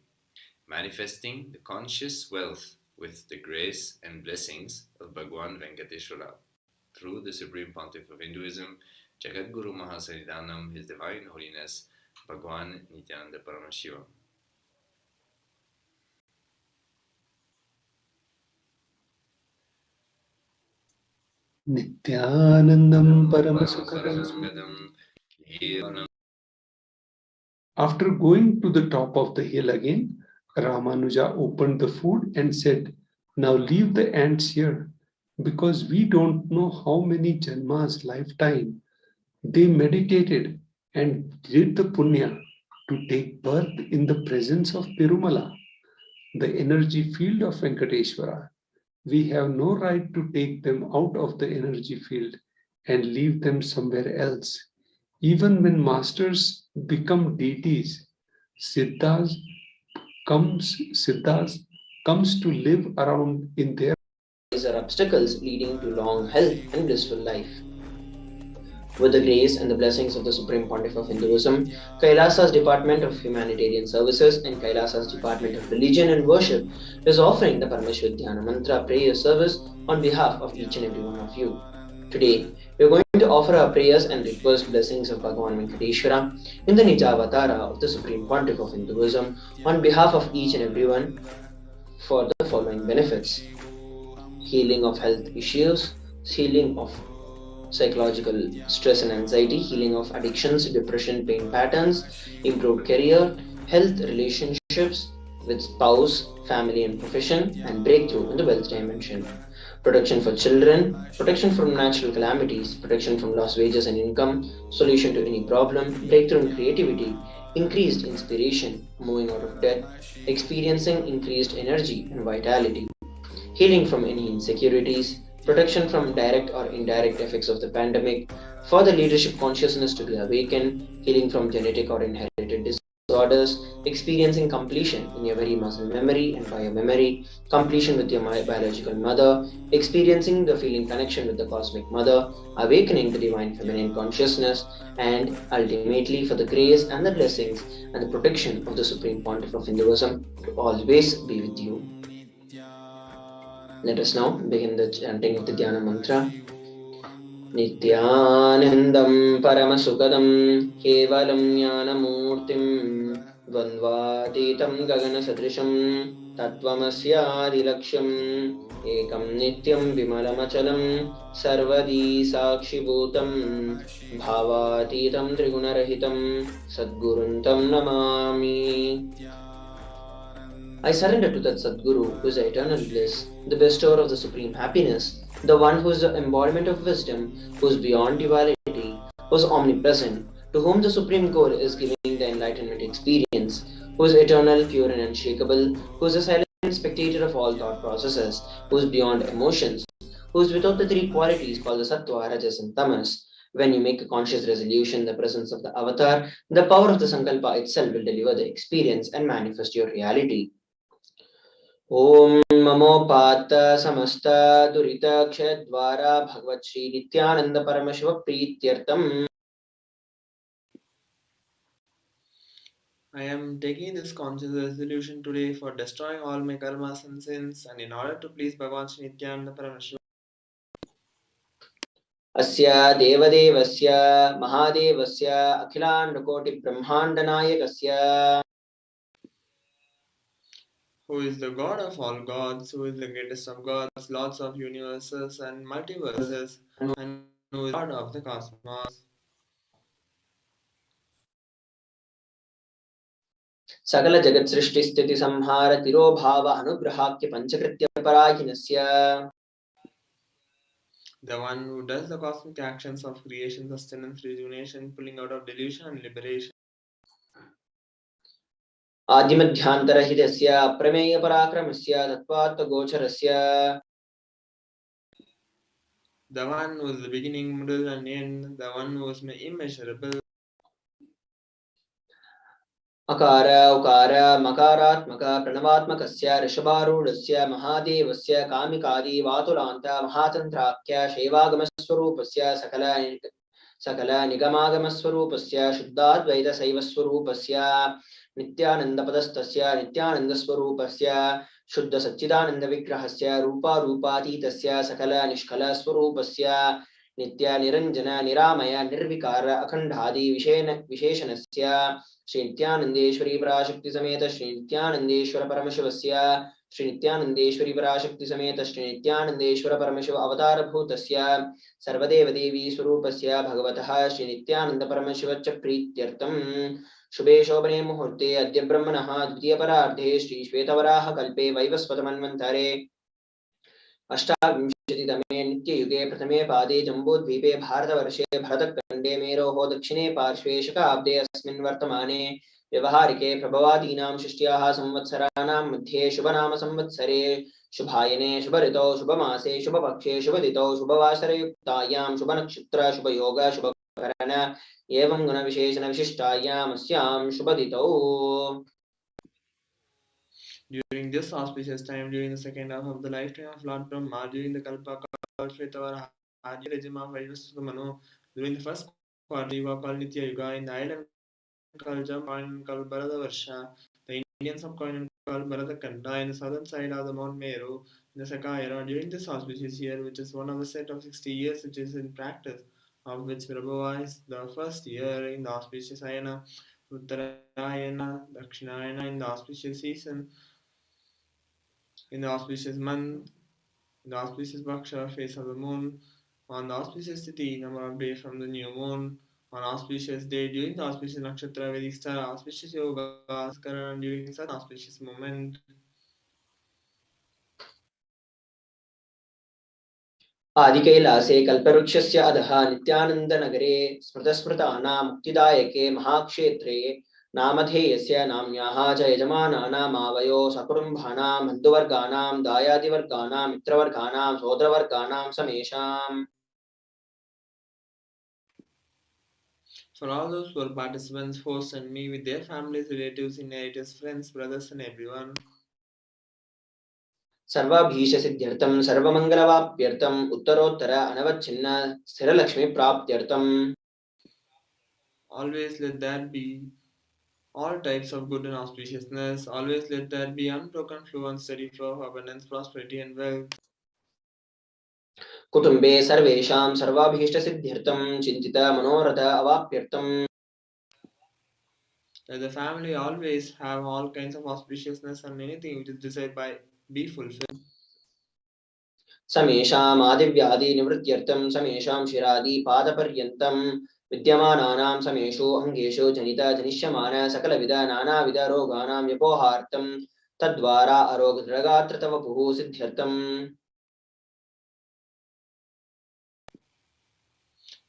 manifesting the conscious wealth with the grace and blessings of Bhagwan Venkateshwara through the Supreme Pontiff of Hinduism, Jagadguru Mahasanidanam, His Divine Holiness, Bhagwan Nithyananda Paramashivam. Nithyanandam Paramasukadam. After going to the top of the hill again, Ramanuja opened the food and said, "Now leave the ants here, because we don't know how many janmas lifetime they meditated and did the punya to take birth in the presence of Tirumala, the energy field of Venkateshwara. We have no right to take them out of the energy field and leave them somewhere else. Even when masters become deities, Siddhas comes to live around in their These are obstacles leading to long health and blissful life. With the grace and the blessings of the Supreme Pontiff of Hinduism, Kailasa's Department of Humanitarian Services and Kailasa's Department of Religion and Worship is offering the Paramashivoham Mantra prayer service on behalf of each and every one of you. Today, we are going to offer our prayers and request blessings of Bhagavan Venkateshwara in the Nijavatara of the Supreme Pontiff of Hinduism on behalf of each and every one for the following benefits: healing of health issues, healing of psychological stress and anxiety, healing of addictions, depression, pain patterns, improved career, health, relationships with spouse, family and profession, and breakthrough in the wealth dimension. Protection for children, protection from natural calamities, protection from lost wages and income, solution to any problem, breakthrough in creativity, increased inspiration, moving out of debt, experiencing increased energy and vitality, healing from any insecurities, protection from direct or indirect effects of the pandemic, for the leadership consciousness to be awakened, healing from genetic or inherited disorders, experiencing completion in your very muscle memory and biomemory, completion with your biological mother, experiencing the feeling connection with the cosmic mother, awakening the divine feminine consciousness, and ultimately for the grace and the blessings and the protection of the Supreme Pontiff of Hinduism to always be with you. Let us now begin the chanting of the Dhyana mantra. Nithyanandam Paramasukadam Kevalam Jnanamurtim Dvandvatitam Gagana Sadrisham Tattvamasyaadilaksham Ekam Nityam Vimalamachalam Sarvadi Sakshibhutam Bhavatitam Trigunarahitam Sadguruntam Namami. I surrender to that Sadguru who is the eternal bliss, the bestower of the supreme happiness, the one who is the embodiment of wisdom, who is beyond duality, who is omnipresent, to whom the supreme goal is giving the enlightenment experience, who is eternal, pure and unshakable, who is a silent spectator of all thought processes, who is beyond emotions, who is without the three qualities called the Sattva, Rajas and Tamas. When you make a conscious resolution in the presence of the avatar, the power of the Sankalpa itself will deliver the experience and manifest your reality. Om Mamopata Samasta Durita Kshadvara Bhagavad Shri Nithyananda Paramashiva Prityartam. I am taking this conscious resolution today for destroying all my karmas and sins, and in order to please Bhagavan Shri Nithyananda Paramashivam. Asya Devadevasya Mahadevasya Akhilandakoti Brahmandanayakasya, Who is the God of all gods, who is the greatest of gods, lords of universes and multiverses, and who is God of the cosmos. सकल जगत सृष्टि स्थिति संहार तिरोभाव अनुग्रहाख्य पंचकृत्य परायिनस्य The one who does the cosmic actions of creation, sustenance, rejuvenation, pulling out of delusion and liberation. आदिमध्यांतरहितस्य अप्रमेय पराक्रमस्य तत्त्वात् गोचरस्य The one who is the beginning, middle, and end, the one who is immeasurable. अकार उकार मकारात्मक प्रणवात्मकस्य ऋषभारूढस्य महादेवस्य कामिकादि वातुलान्त महातन्त्राख्य शैवागमस्वरूपस्य सकल निगमागमस्वरूपस्य शुद्धाद्वैतशैवस्वरूपस्य नित्यानन्दपदस्थस्य नित्यानन्दस्वरूपस्य शुद्धसच्चिदानन्दविग्रहस्य रूपारूपातीतस्य सकल निष्कलस्वरूपस्य नित्य निरञ्जन निरामय निर्विकार अखण्डादि विशेषणस्य श्री नित्यानंदेश्वरी पराशक्ति समेत श्री नित्यानंदेश्वर परमशिवस्य श्री नित्यानंदेश्वरी पराशक्ति समेत श्री नित्यानंदेश्वर परमशिव अवतार भूतस्य सर्वदेव देवी स्वरूपस्य भगवतः श्री नित्यानंद परमशिवच्च प्रीत्यर्थं शुभे शोभने मुहूर्ते अद्य ब्रह्मणः द्वितीय परार्धे श्री श्वेतवराह कल्पे वैवस्वत मन्वन्तरे अष्टाविंशतितमे नित्ययुगे प्रथमे पादे जम्बूद्वीपे भारतवर्षे भरतखण्डे मेरोः दक्षिणे पार्श्वे शकाब्दे अस्मिन् वर्तमाने व्यवहारिके प्रभवादीनां षष्ट्याः संवत्सराणां मध्ये शुभनाम संवत्सरे शुभायने शुभऋतौ शुभमासे शुभपक्षे शुभदितौ शुभवासरयुक्तायां शुभनक्षत्र शुभयोग शुभकरण एवं गुणविशेषणविशिष्टायाम् अस्यां शुभदितौ. During this auspicious time, during the second half of the lifetime of Lord Brahma, during the Kalpa called Shvetavara, regime of Vaivasvamanu, during the first quarter Yuga called Nitya Yuga, in the island called Japan called Bharatavarsha, the Indian subcontinent called Bharatakanda, in the southern side of the Mount Meru, in the Sakayara, during this auspicious year, which is one of the set of 60 years which is in practice, of which Prabhuva is the first year in the auspicious Ayana, Uttarayana, Dakshinayana, in the auspicious season, in the auspicious month, in the auspicious Baksha phase of the moon, on the auspicious Tithi, number of days from the new moon, on auspicious day during the auspicious Nakshatra, Vedic star, auspicious yoga, Karan during such auspicious moment. आदिकैलासे कल्पवृक्षस्य अधः नित्यानन्दनगरे स्मृतस्मृतानां मुक्तिदायके महाक्षेत्रे नामधेयस्य नाम्न्याः च यजमानानामावयो सकुटुम्बानां बन्धुवर्गाणां दायादिवर्गाणां मित्रवर्गाणां सोदरवर्गाणां समेषाम्. For all those who are participants, hosts, and me with their families, relatives, inheritors, friends, brothers, and everyone. सर्वाभीष्ट सिद्ध्यर्थं सर्वमंगलवाप्यर्थं उत्तरोत्तर अनवच्छिन्न स्थिरलक्ष्मी प्राप्त्यर्थं. Always let that be all types of good and auspiciousness. Always let that be unbroken flow and steady flow of abundance, prosperity, and wealth. कुटुम्बे सर्वेषां सर्वाभीष्ट सिद्ध्यर्थं चिन्तित मनोरथ अवाप्यर्थं. Let the family always have all kinds of auspiciousness and anything which is desired by be fulfilled. समेषाम् आदिव्याधि निवृत्त्यर्थं समेषां शिरादि पादपर्यन्तं विद्यमानानां समेषु अङ्गेषु जनित जनिष्यमान सकलविध नानाविध रोगाणां व्यपोहार्थं तद्वारा अरोगदृढगात्रतवपुः सिद्ध्यर्थम्.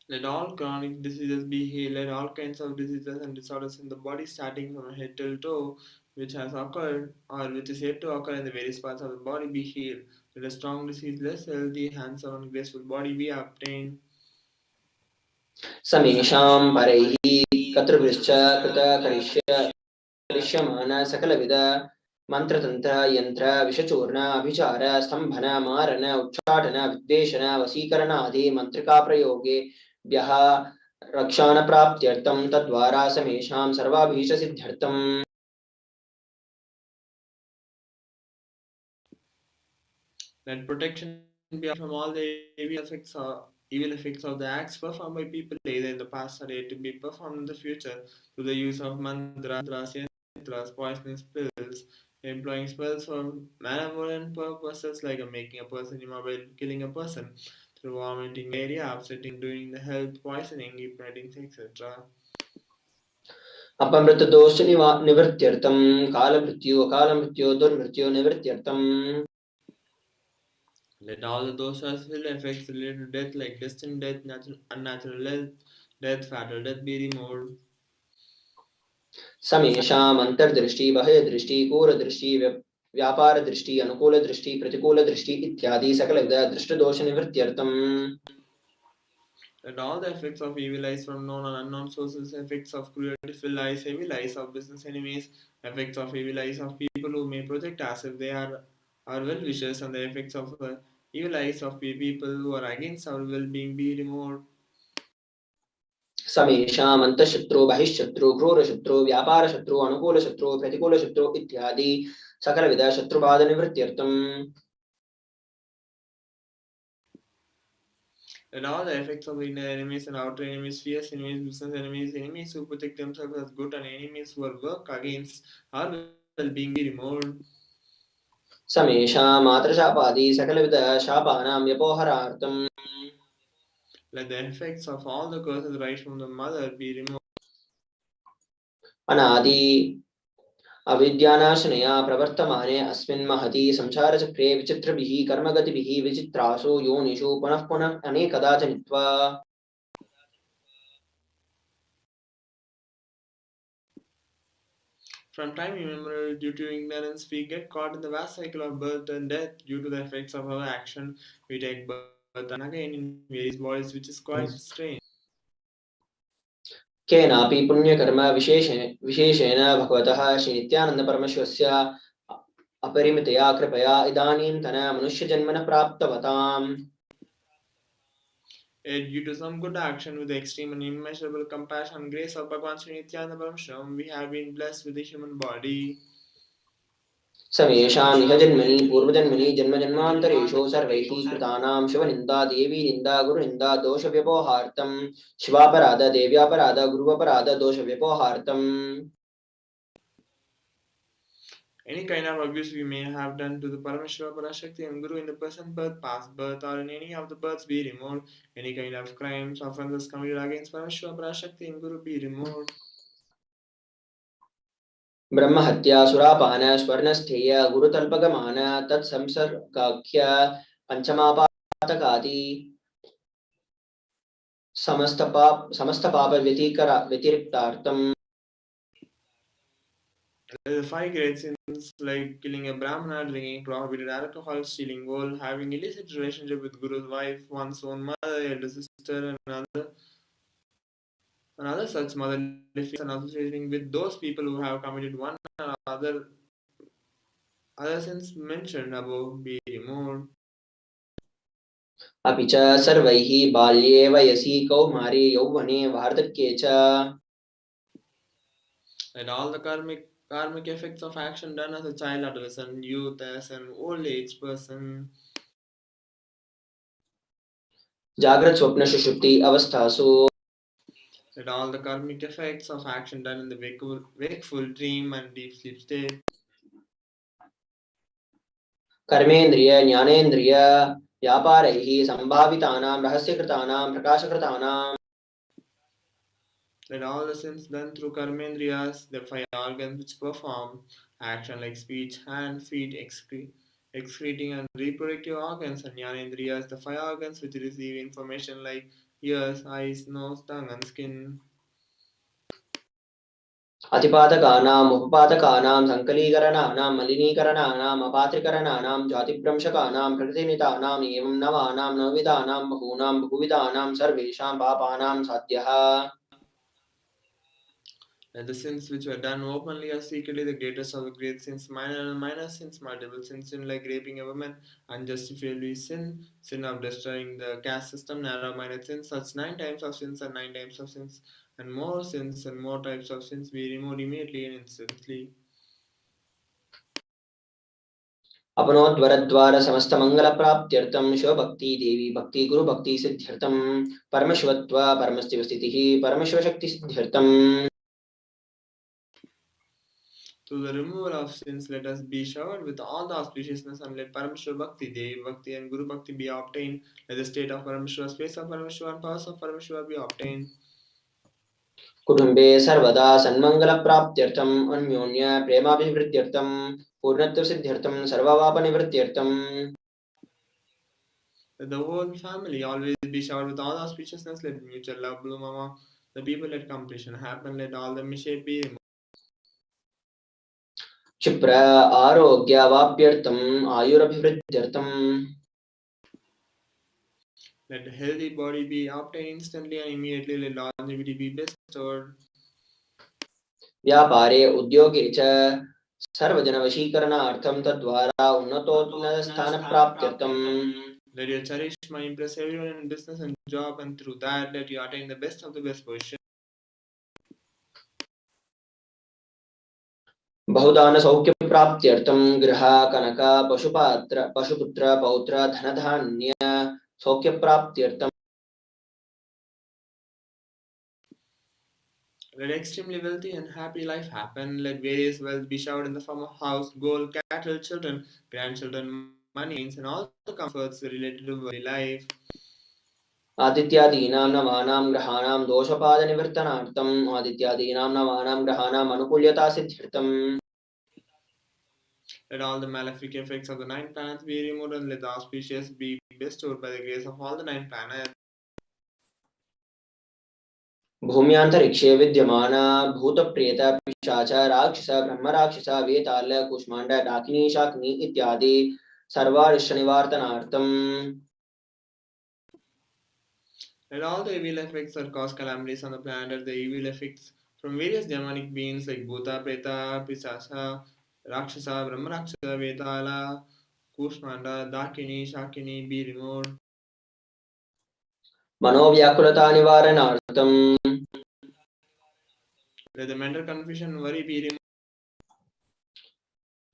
Let all chronic diseases be healed. Let all kinds of diseases and disorders in the body, starting from head till toe, which has occurred or which is yet to occur in the various parts of the body, be healed. Let a strong, diseaseless, healthy, handsome, and graceful body be obtained. समेषां परैः कर्तृभिश्च करिष्यमान सकलविध मंत्रतंत्र यंत्र विषचूर्ण अभिचार स्तंभन मारन उच्चाटन विद्वेषण वशीकरण आदि मंत्रिका प्रयोगे व्यः रक्षाण प्राप्त्यर्थं तद्वारा समेषां सर्वाभीष्ट सिद्ध्यर्थम्. Let protection be from all the evil effects of the acts performed by people either in the past or yet to be performed in the future through the use of mantras, yantras, poisonous pills, employing spells for malevolent purposes like making a person immobile, killing a person through vomiting area, upsetting, doing the health, poisoning, hypnotic, etc. अपमृतदोष निवृत्त्यर्थम कालमृत्यु अकालमृत्यु दुर्मृत्यु निवृत्त्यर्थम. Let all the doshas, ill effects related to death like destined death, unnatural death, fatal death be removed. समेषाम् अंतर्दृष्टि बाह्य दृष्टि कूर दृष्टि व्यापार दृष्टि अनुकूल दृष्टि प्रतिकूल दृष्टि इत्यादि सकलविध दृष्ट दोष निवृत्त्यर्थम. Let all the effects of evil eyes from known and unknown sources, effects of cruelty eyes, evil eyes of business enemies, effects of evil eyes of people who may project as if they are our well wishers, and the effects of evil eyes of people who are against our well being be removed. समेषाम् अंतःशत्रु बहिःशत्रु क्रूरशत्रु व्यापारशत्रु अनुकूलशत्रु प्रतिकूलशत्रु इत्यादि सकलविध शत्रुबाध निवृत्त्यर्थम. Let all the effects of inner enemies and outer enemies, fierce enemies, business enemies, enemies who protect themselves as good, and enemies who work against our well-being be removed. समेषाम् मातृशापादि सकलविध शापानां व्यपोहरार्थम. Let the effects of all the curses right from the mother be removed. अनादि अविद्यानाशनया प्रवर्तमाने अस्मिन् महति संसारचक्रे विचित्रभिः कर्मगतिभिः विचित्रासु योनिषु पुनः पुनः अनेकदा जनित्वा. From time immemorial, due to ignorance, we get caught in the vast cycle of birth and death. Due to the effects of our action, we take birth and again in various bodies, which is quite strange. केनापि पुण्यकर्म विशेषेण भगवतः श्री नित्यानंद परमशिवस्य अपरिमितया कृपया इदानीन्तन मनुष्यजन्मन प्राप्तवताम्. Due to some good action with the extreme and immeasurable compassion and grace of Bhagavan Sri Nithyananda Paramashivam, we have been blessed with a human body. समेषां इह जन्मनि पूर्वजन्मनि जन्मजन्मान्तरेषु सर्वैः कृतानां शिवनिन्दा देवीनिन्दा गुरुनिन्दा दोषव्यपोहार्थं शिवापराध देव्यापराध गुरुवपराध दोषव्यपोहार्थं. Any kind of abuse we may have done to the Paramashiva, Parashakti and Guru in the present birth, past birth, or in any of the births be removed. Any kind of crimes, offenses committed against Paramashiva, Parashakti and Guru be removed. ब्रह्महत्या सुरापान स्वर्णस्थेय गुरुतल्पगमान तत्संसर्गाख्य पंचमापातकादि समस्त पाप व्यतिरिक्तार्थम. The five great sins like killing a Brahmana, drinking prohibited alcohol, stealing gold, having illicit relationship with Guru's wife, one's own mother, elder sister, and other such motherly feelings, and associating with those people who have committed one or other sins mentioned above be removed. अपि च सर्वैः बाल्ये वयसि कौमारे यौवने वार्धक्ये च. And all the karmic effects of action done as a child, adolescent, youth, as an old age person. जागृत स्वप्न सुषुप्ति अवस्थासु. And all the karmic effects of action done in the wakeful dream and deep sleep state. कर्मेन्द्रिय ज्ञानेन्द्रिय व्यापारैः संभावितानां रहस्यकृतानां प्रकाशकृतानां. Let all the sins done through karmendriyas, the five organs which perform action like speech, hand, feet, excreting and reproductive organs, and jnanendriyas, the five organs which receive information like ears, eyes, nose, tongue, and skin. अतिपातकानां उपपातकानां संकलीकरणानां मलिनीकरणानां अपात्रीकरणानां जातिभ्रंशकानां प्रकृतिनितानाम् एवं नवानां नवविधानां बहूनां बहुविधानां सर्वेषां पापानां साध्यः. And the sins which were done openly or secretly, the greatest of the great sins, minor and minor sins, multiple sins, sin like raping a woman, unjustifiably sin of destroying the caste system, narrow-minded sins, such 9 types of sins and 9 types of sins, and more sins and more types of sins be removed immediately and instantly. अपनोद्वरद्वार समस्त मंगल प्राप्त्यर्थम शिवभक्ति देवी भक्ति गुरु भक्ति सिद्ध्यर्थम परमशिवत्व परमस्तिव स्थितिः परमशिव शक्ति सिद्ध्यर्थम. To the removal of sins, let us be showered with all the auspiciousness, and let Parameshwar Bhakti, Devi Bhakti, and Guru Bhakti be obtained. Let the state of Parameshwar, space of Parameshwar, and powers of Parameshwar be obtained. कुटुम्बे सर्वदा सन्मङ्गलप्राप्त्यर्थम् अन्योन्य प्रेमाभिवृद्ध्यर्थं पूर्णत्वसिद्ध्यर्थं सर्वपापनिवृत्त्यर्थं Let the whole family always be showered with all auspiciousness. Let mutual love bloom among the people. Let completion happen. Let all the mishap be removed. क्षिप्र आरोग्यवाप्यर्थम् आयुरभिवृद्ध्यर्थम् Let the healthy body be obtained instantly and immediately. Let longevity be bestowed. व्यापारे उद्योगे च सर्वजनवशीकरणार्थं तद्वारा उन्नतोन्नतस्थानप्राप्त्यर्थम् Let your charisma impress everyone in business and job, and through that, let you attain the best of the best position. बहुदान सौख्यप्राप्त्यर्थं गृह कनक पशुपुत्र पौत्र धनधान्य सौख्यप्राप्त्यर्थं Let extremely wealthy and happy life happen. Let various wealth be showered in the form of house, gold, cattle, children, grandchildren, money, and all the comforts related to worldly life. आदित्यादीनां नवानां ग्रहाणां दोषपादनिवर्तनार्थम् आदित्यादीनां नवानां ग्रहाणाम् अनुकूल्यता सिद्ध्यर्थम् Let all the malefic effects of the 9 planets be removed, and let the auspicious be bestowed by the grace of all the 9 planets. भूम्यान्तरिक्षे विद्यमान भूतप्रेत पिशाच राक्षस ब्रह्मराक्षस वेताल कुष्माण्ड डाकिनी शाकिनी इत्यादि सर्वारिष्टनिवार्तनार्थम् Let all the evil effects that cause calamities on the planet, the evil effects from various demonic beings like Bhuta, Preta, Pisasa, Rakshasa, Brahma Rakshasa, Vetala, Kushmanda, Dakini, Shakini be removed. मनोव्याकुलता निवारणार्थम् Let the mental confusion and worry be removed.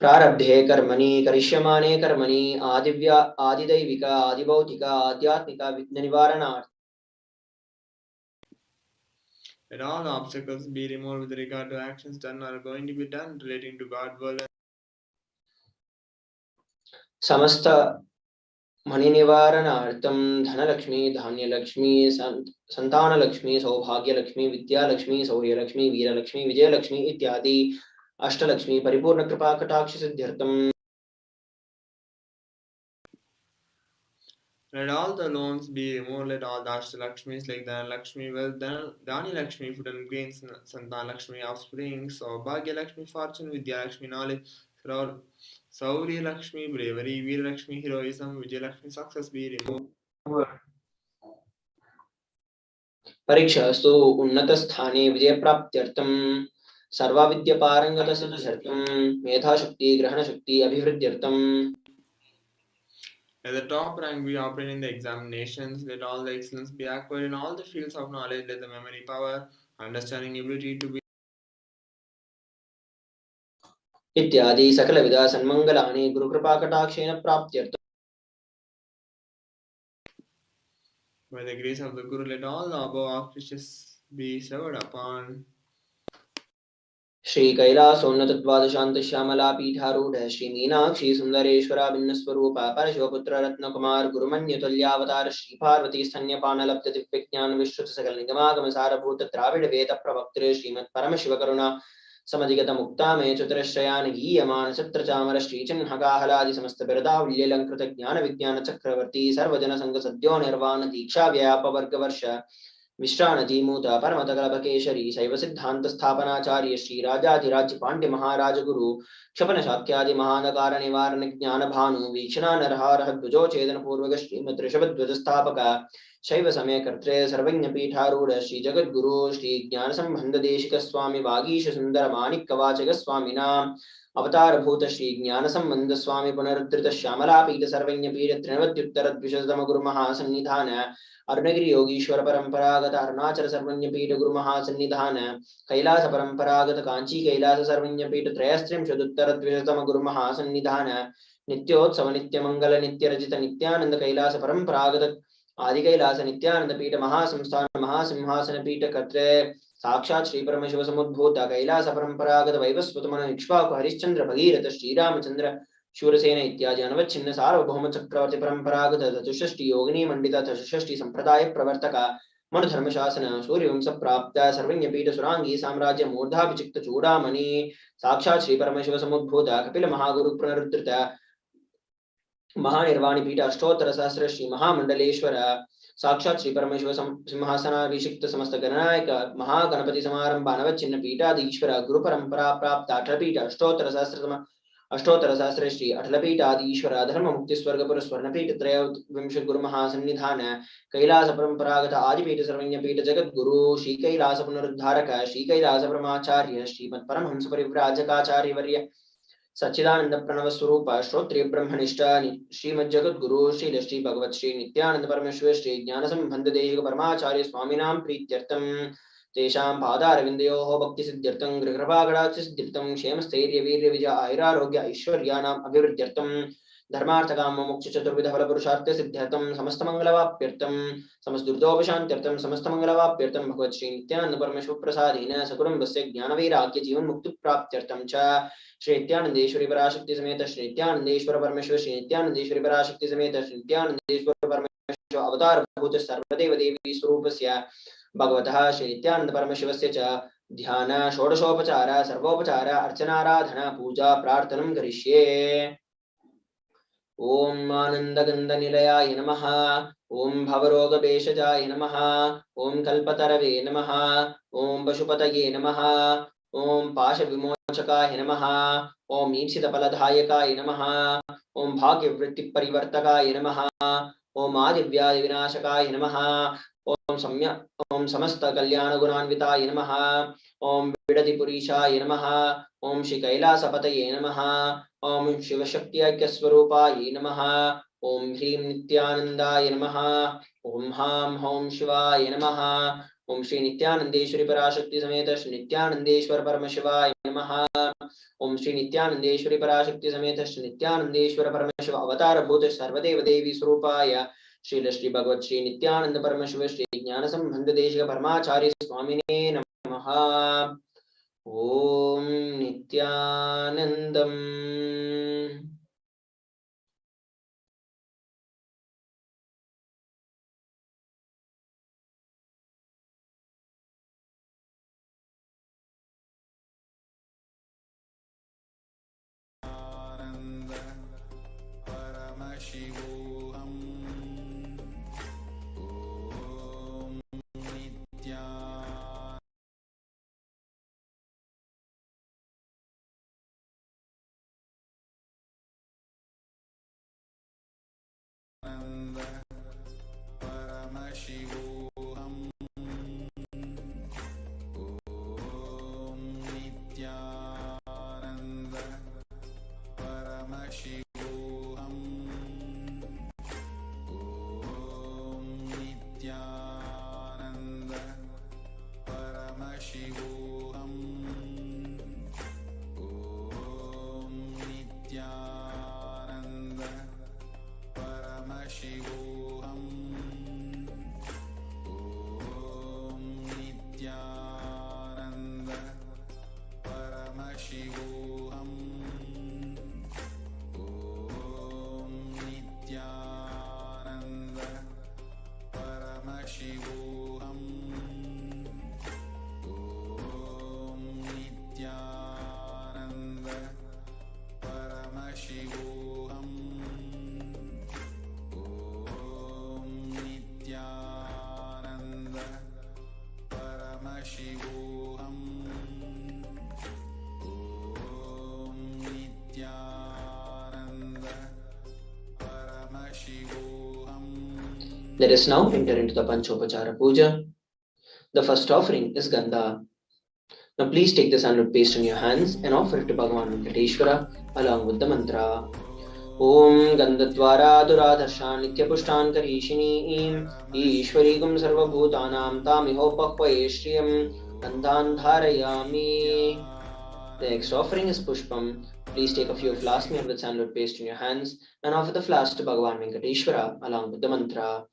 प्रारब्धे कर्मणि करिष्यमाणे कर्मणि आदिदैविक आदिभौतिक आध्यात्मिक विघ्ननिवारणार्थम् Let all the obstacles be removed with regard to actions done or going to be done relating to God, world, and समस्त मणिनिवारणार्थं धनलक्ष्मी धान्यलक्ष्मी संतानलक्ष्मी सौभाग्यलक्ष्मी विद्यालक्ष्मी शौर्यलक्ष्मी वीरलक्ष्मी विजयलक्ष्मी इत्यादि अष्टलक्ष्मी परिपूर्ण कृपा कटाक्ष सिद्ध्यर्थम् let all the loans be removed. Let all the Ashtalakshmis like Dhan Lakshmi, wealth, Dhani Lakshmi, food and grains, Santan Lakshmi, offspring, Saubhagya Lakshmi, fortune, Vidya Lakshmi, knowledge, Sauri Lakshmi, bravery, Veer Lakshmi, heroism, Vijay Lakshmi, success be removed. परीक्षास्तु उन्नतस्थाने विजयप्राप्त्यर्थं सर्वविद्यापारंगतसिद्ध्यर्थं मेधाशक्ति ग्रहणशक्ति अभिवृद्ध्यर्थं Let the top rank be obtained in the examinations. Let all the excellence be acquired in all the fields of knowledge. Let the memory power, understanding ability to be इत्यादि सकलविध सन्मंगलानि गुरुकृपाकटाक्षेण प्राप्त्यर्थम् by the grace of the Guru. Let all the above auspicious be showered upon. Shri कैलासोन्नत द्वादशांत Shyamala पीठारूढ़ Shri Meenakshi सुंदरेश्वरा भिन्नस्वरूप परशिवपुत्र Ratnakumar गुरुमन्युतुल्यावतार Shri Parvati स्तन्यपान लब्ध दिव्य ज्ञान विश्रुत सकल निगमागम सारभूत द्राविड वेद प्रवक्त्र श्रीमत् परमशिव करुणा समधिगत मुक्ता में चतुरश्रयान गीयमान सत्र चामर श्री चिन्हकाहलादि समस्त बिरदावल्यलंकृत ज्ञान विज्ञान चक्रवर्ती सर्वजन संग सद्यो निर्वाण दीक्षा व्याप वर्ग वर्ष विश्राणजीमूत परमतकलभकेशरी शैव सिद्धांत स्थापनाचार्य श्री राजाधिराज पांड्य महाराज गुरु क्षपन शाक्यादि महानकार निवारण ज्ञान भानु वीक्षणा नरहारह ध्वजो छेदन पूर्वक श्रीमद ऋषभ ध्वज स्थापक शैव समय कर्त्रे सर्वज्ञ पीठारूढ़ श्री जगद्गुरु श्री ज्ञान संबंध देशिक स्वामी वागीश सुंदर माणिक कवाचक स्वामिना अवतार भूत श्री ज्ञान संबंध स्वामी पुनरुद्धृत श्यामला पीठ सर्वज्ञ पीठ त्रिनवत्युत्तर द्विशतम गुरु महासन्निधान अरुणगिरि योगीश्वर परंपरागत अरुणाचल सर्वज्ञपीठ गुरु महासन्निधान कैलास परंपरागत कांची कैलास सर्वज्ञपीठ त्रयस्त्रिंशदुत्तर द्विशतम गुरु महासन्निधान नित्योत्सव नित्य मंगल नित्य रचित नित्यानंद कैलास परंपरागत आदि कैलास नित्यानंद पीठ महासंस्थान महासिंहासन पीठ कर्त्रे साक्षात श्री परमशिव समुद्भूत कैलास परंपरागत वैवस्वत मन इक्ष्वाकु हरिश्चंद्र भगीरथ श्रीरामचंद्र शूरसेन इत्यादि अनवच्छिन्न सार्वभौम चक्रवर्ती परंपरागत चतुष्षष्टि योगिनी मंडित चतुष्षष्टि संप्रदाय प्रवर्तक मनुधर्मशासन सूर्यवंश प्राप्त सर्वज्ञपीठ सुरांगी साम्राज्य मूर्धाभिचिक्त चूड़ामणि साक्षात् श्री परमशिव समुद्भूत कपिल महागुरु पुनरुद्धृत महानिर्वाणी पीठ अष्टोत्तर सहस्र श्री महामंडलेश्वर साक्षात् श्री परमेश्वर सिंहासनाभिषिक्त समस्त गणनायक महागणपति समारंभ नवचिन्ह पीठाधीश्वर गुरु परंपरा प्राप्त अठलपीठ अष्टोत्तर सहस्र श्री अठलपीठाधीश्वर धर्म मुक्ति स्वर्गपुर स्वर्णपीठ त्रयोविंश गुरु महासन्निधान कैलास परंपरागत आदिपीठ सर्वज्ञपीठ जगत गुरु श्री कैलास पुनरुद्धारक श्री कैलास ब्रह्माचार्य श्रीमद परमहंस परिव्राजकाचार्य वर्य सच्चिदानंद प्रणव स्वरूप श्रोत्रिय ब्रह्मनिष्ठ श्रीमद जगत गुरु श्री श्री भगवत श्री नित्यानंद परमेश्वर श्री ज्ञान संबंध देहिक परमाचार्य स्वामिनां प्रीत्यर्थम तेषां पादारविन्दयोः भक्ति सिद्ध्यर्थं गृहकृपाकटाक्ष सिद्ध्यर्थं क्षेम स्थैर्य वीर्य विजय आयुरारोग्य ऐश्वर्याणाम् अभिवृद्ध्यर्थं धर्मार्थ काम मोक्ष चतुर्विध फल पुरुषार्थ सिद्ध्यर्थं समस्त मंगलवाप्यर्थं समस्त दुर्दोपशान्त्यर्थं समस्त मंगलवाप्यर्थं भगवत श्री नित्यानंद परमेश्वर प्रसादेन सकुटुम्बस्य ज्ञान वैराग्य जीवन मुक्ति प्राप्त्यर्थं च श्री नित्यानंदेश्वरी पराशक्ति समेत श्री नित्यानंदेश्वर परमेश्वर श्री नित्यानंदेश्वरी पराशक्ति समेत श्री नित्यानंदेश्वर परमेश्वर अवतार भूत सर्वदेव देवी स्वरूपस्य भगवतः श्री नित्यानंद परमेश्वरस्य च ध्यान षोडशोपचार सर्वोपचार अर्चनाराधना पूजा प्रार्थनं करिष्ये। ओम आनंदगंधनिलयाय नमः। ओम भवरोगभेषजाय नमः। ओम कल्पतरवे नमः। ओम पशुपतये नमः। ओम पाशविमोचकाय नमः। ओम ईप्सितफलदायकाय नमः। ओम भाग्यवृत्तिपरिवर्तकाय नमः। ओम आदिव्याधिविनाशकाय नमः। ओम समस्त कल्याणगुणान्विताय नमः। ओम विडतिपुरीशाय नमः। ओम श्री कैलासपतये नमः। ओम शिवशक्त्यैक्यस्वरूपाय नमः। ओम ह्रीं नित्यानंदाय नमः। ओम हां हौं शिवाय नमः। ओम श्री नित्यानंदेश्वरी पराशक्ति समेत श्री नित्यानंदेश्वर परमशिवाय नमः। ओम श्री नित्यानंदेश्वरी पराशक्ति समेत श्री नित्यानंदेश्वर परमशिव अवतार भूत सर्वदेव देवी स्वरूपाय श्री श्री भगवत श्री नित्यानंद परमशिव श्री ज्ञान संबंध देशिक परमाचार्य स्वामिने नमः। ओम नित्यानंदम। आनंद परमशिवोहम। ओम नित्यानंद परमशिवोहम। ओम नित्यानंद परमशिवोहम। ओम नित्यानंद परमशिवोहम। ओम नित्यानंद परमशिवोहम। ओम नित्यानंद परमशिवोहम। ओम नित्यानंद परमशिवोहम। ओम नित्यानंद परमशिवोहम। ओम नित्यानंद परमशिवोहम। ओम Nityanand परमशिवोहम। Let us now enter into the Panchopachara Puja. The first offering is Gandha. Now please take the sandalwood paste in your hands and offer it to Bhagavan Venkateshwara along with the mantra. Om Gandhadvara Duradharshan Nityapushan Karishini Ishwarigam Sarvabhutanam Tamihopahvaye Shriyam Gandhan Dharayami. The next offering is Pushpam. Please take a few flasks made with sandalwood paste in your hands and offer the flask to Bhagavan Venkateshwara along with the mantra.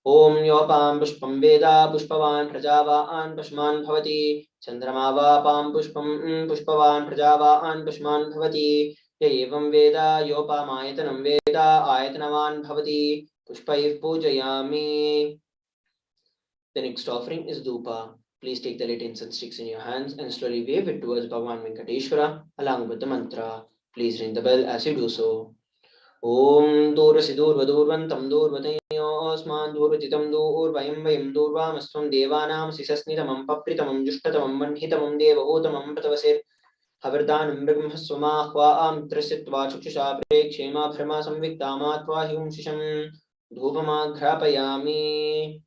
Om Yopam Pushpam Veda Pushpavan Prajavaan Pushman Bhavati Chandrama Vapam Pushpam Pushpavan Prajavaan Pushman Bhavati Evam Veda Yopam Ayatanam Veda Ayatanavan Bhavati Pushpaiv Pujayami. The next offering is Dhupa. Please take the lit incense sticks in your hands and slowly wave it towards Bhagwan Venkateshwara along with the mantra. Please ring the bell as you do so. Om Durvasi Durvadurvantam Durvatayosman Durvajitam Durvayam Vayam Durvamasvam Devanam Sisasnitamam Papritamam Jushtatamam Vanhitamam Devahotamam Pratavasir Havardanam Brahmaswamahvaam Trasitva Chukshusha Prekshema Bhrama Samviktamatva Hum Shisham Dhupamagrapayami.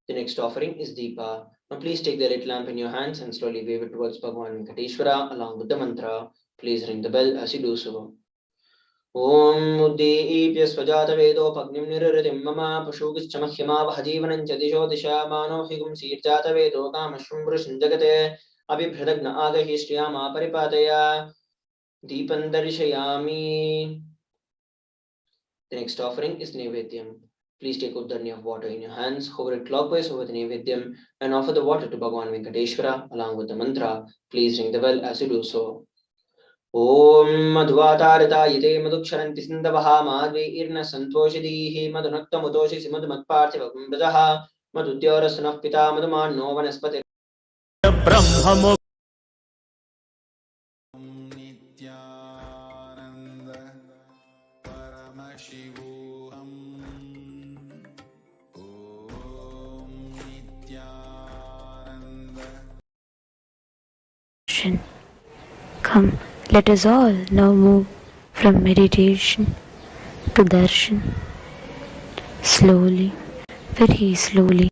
The next offering is Deepa. Now please take the lit lamp in your hands and slowly wave it towards Bhagwan Venkateshwara along with the mantra. Please ring the bell as you do so. Om Uddipya Swajata Vedo Pagnim Nirritim Mama Pashugischamahyama Vahajivanam Chadisho Disha Mano Higum Sirjata Vedo Kamashum Vrushinjagate Abhibhradagna Agahi Shriyama Paripataya Deepan Darshayami. The next offering is Nevedyam. Please take out the urn of water in your hands, hover it clockwise over the Nevedyam and offer the water to Bhagwan Venkateshwara along with the mantra. Please ring the bell as you do so. Om Madhvatarita Yate Madhuksharanti Sindavaha Madhve Irna Santoshadihi Madhunakta Mutoshi Simadhumatparthivagam Brajaha Madhudyarasunah Pita Madhumanno Vanaspati Brahmamo Nithyananda Paramashivoham. Om Nithyananda. Come, let us all now move from meditation to darshan. Slowly, very slowly,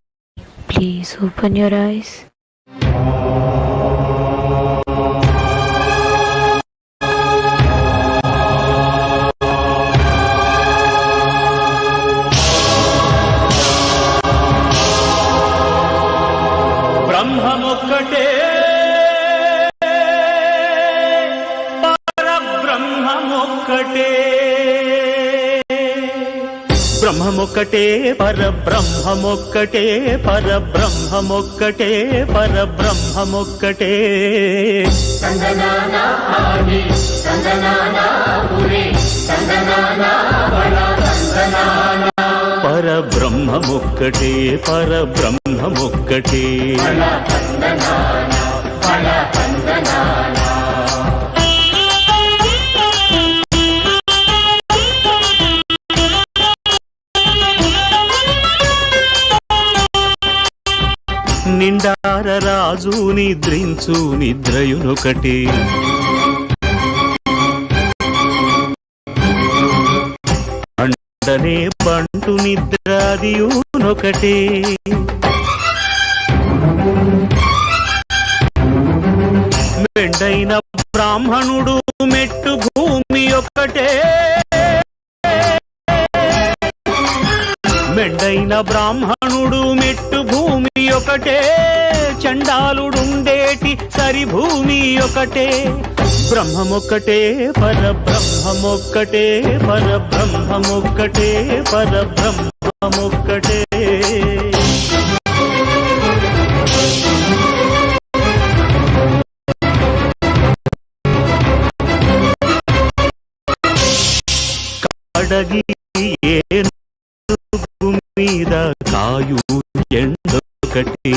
please open your eyes. Brahmamokkate Brahmamokkate Parabrahmamokkate Parabrahmamokkate Parabrahmamokkate Sandanana Adi Sandanana Puri Sandanana Bala Sandanana Parabrahmamokkate Parabrahmamokkate Bala Sandanana Bala Sandanana. నిండార రాజు నిద్రించు నిద్రయునొకటి అండనే పంటు నిద్రాదియునొకటి మెండైన బ్రాహ్మణుడు మెట్టు భూమి ఒకటే మెండైన బ్రాహ్మణుడు మెట్టు భూమి ఒకటే చండాలుడుండేటి సరి భూమి ఒకటే బ్రహ్మమొక్కటే పరబ్రహ్మమొక్కటే పరబ్రహ్మమొక్కటే పరబ్రహ్మమొక్కటే కడగి మీద కాయు ఎండొకటి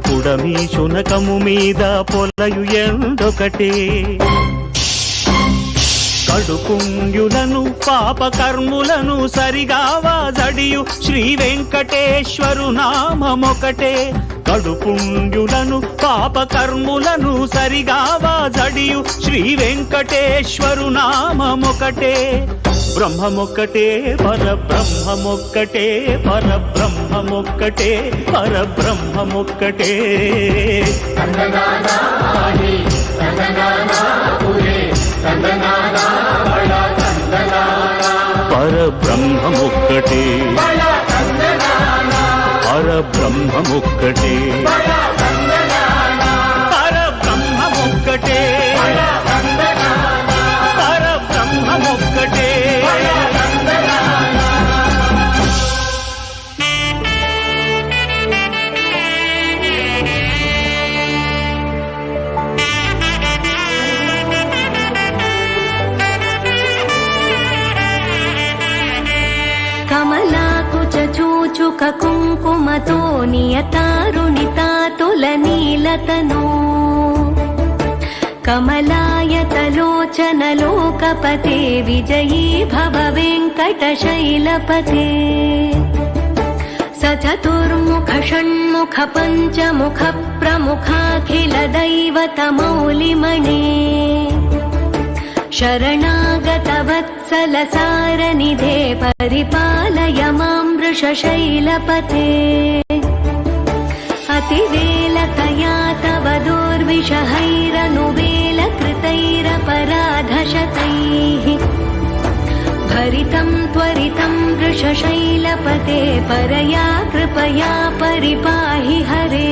పుడమి శునకము మీద పొలయు ఎండొకటి కడుపుంగులను పాపకర్ములను సరిగావా జడియు శ్రీ వెంకటేశ్వరు నామమొకటే కడుపుంగులను పాపకర్ములను సరిగావా జడియు శ్రీ వెంకటేశ్వరు నామమొకటే బ్రహ్మమొక్కటే పరబ్రహ్మమొక్కటే పరబ్రహ్మమొక్కటే పరబ్రహ్మమొక్కటే పరబ్రహ్మమొక్కటే పరబ్రహ్మమొక్కటే పరబ్రహ్మమొక్కటే పరబ్రహ్మమొక్కటే కమలాకుచూచ काञ्चुक कुङ्कुमतो नियतारुणितातुलनीलतनो कमलायतलोचनलोकपते विजयी भव वेङ्कटशैलपते स चतुर्मुख षण्मुख पञ्चमुख प्रमुखाखिल दैवतमौलिमणे शरणागत वत्सल सारनिधे परिपालय मां वृषशैलपते अतिवेलतया तव दुर्विषहैरनुवेलकृतैरपराधशतैः भरितं त्वरितं वृषशैलपते परया कृपया परिपाहि हरे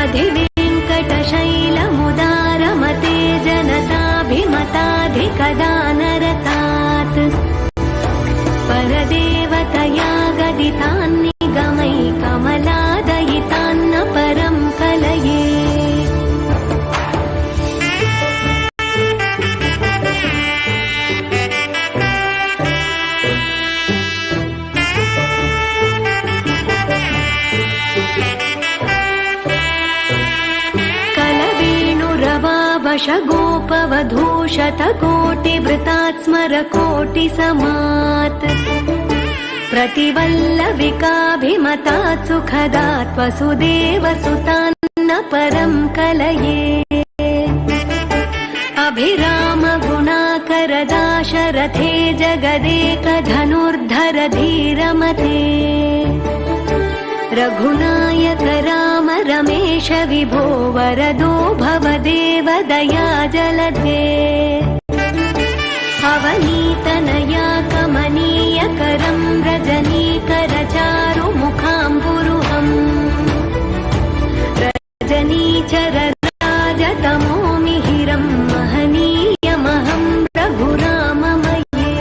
अधिवेङ्कटशैलमुदारमते जनताभिमताधिकदानरतात् परदेवतया गदितान्निगमै कमलादयितान्न परं कलये गोपवधूशतकोटिवृतात् स्मरकोटिसमात् प्रतिवल्लविकाभिमतात् सुखदात् वसुदेवसुतान्न परं कलये अभिरामगुणाकरदाशरथे जगदेकधनुर्धर धीरमते रघुनायक राम रमेश विभो वरदो भवदेव दया जलधे अवनीतनया कमनीय करं रजनीकर चारु मुखाम्बुरुहम् रजनीचर राजतमो मिहिरं महनीयमहं रघुराममये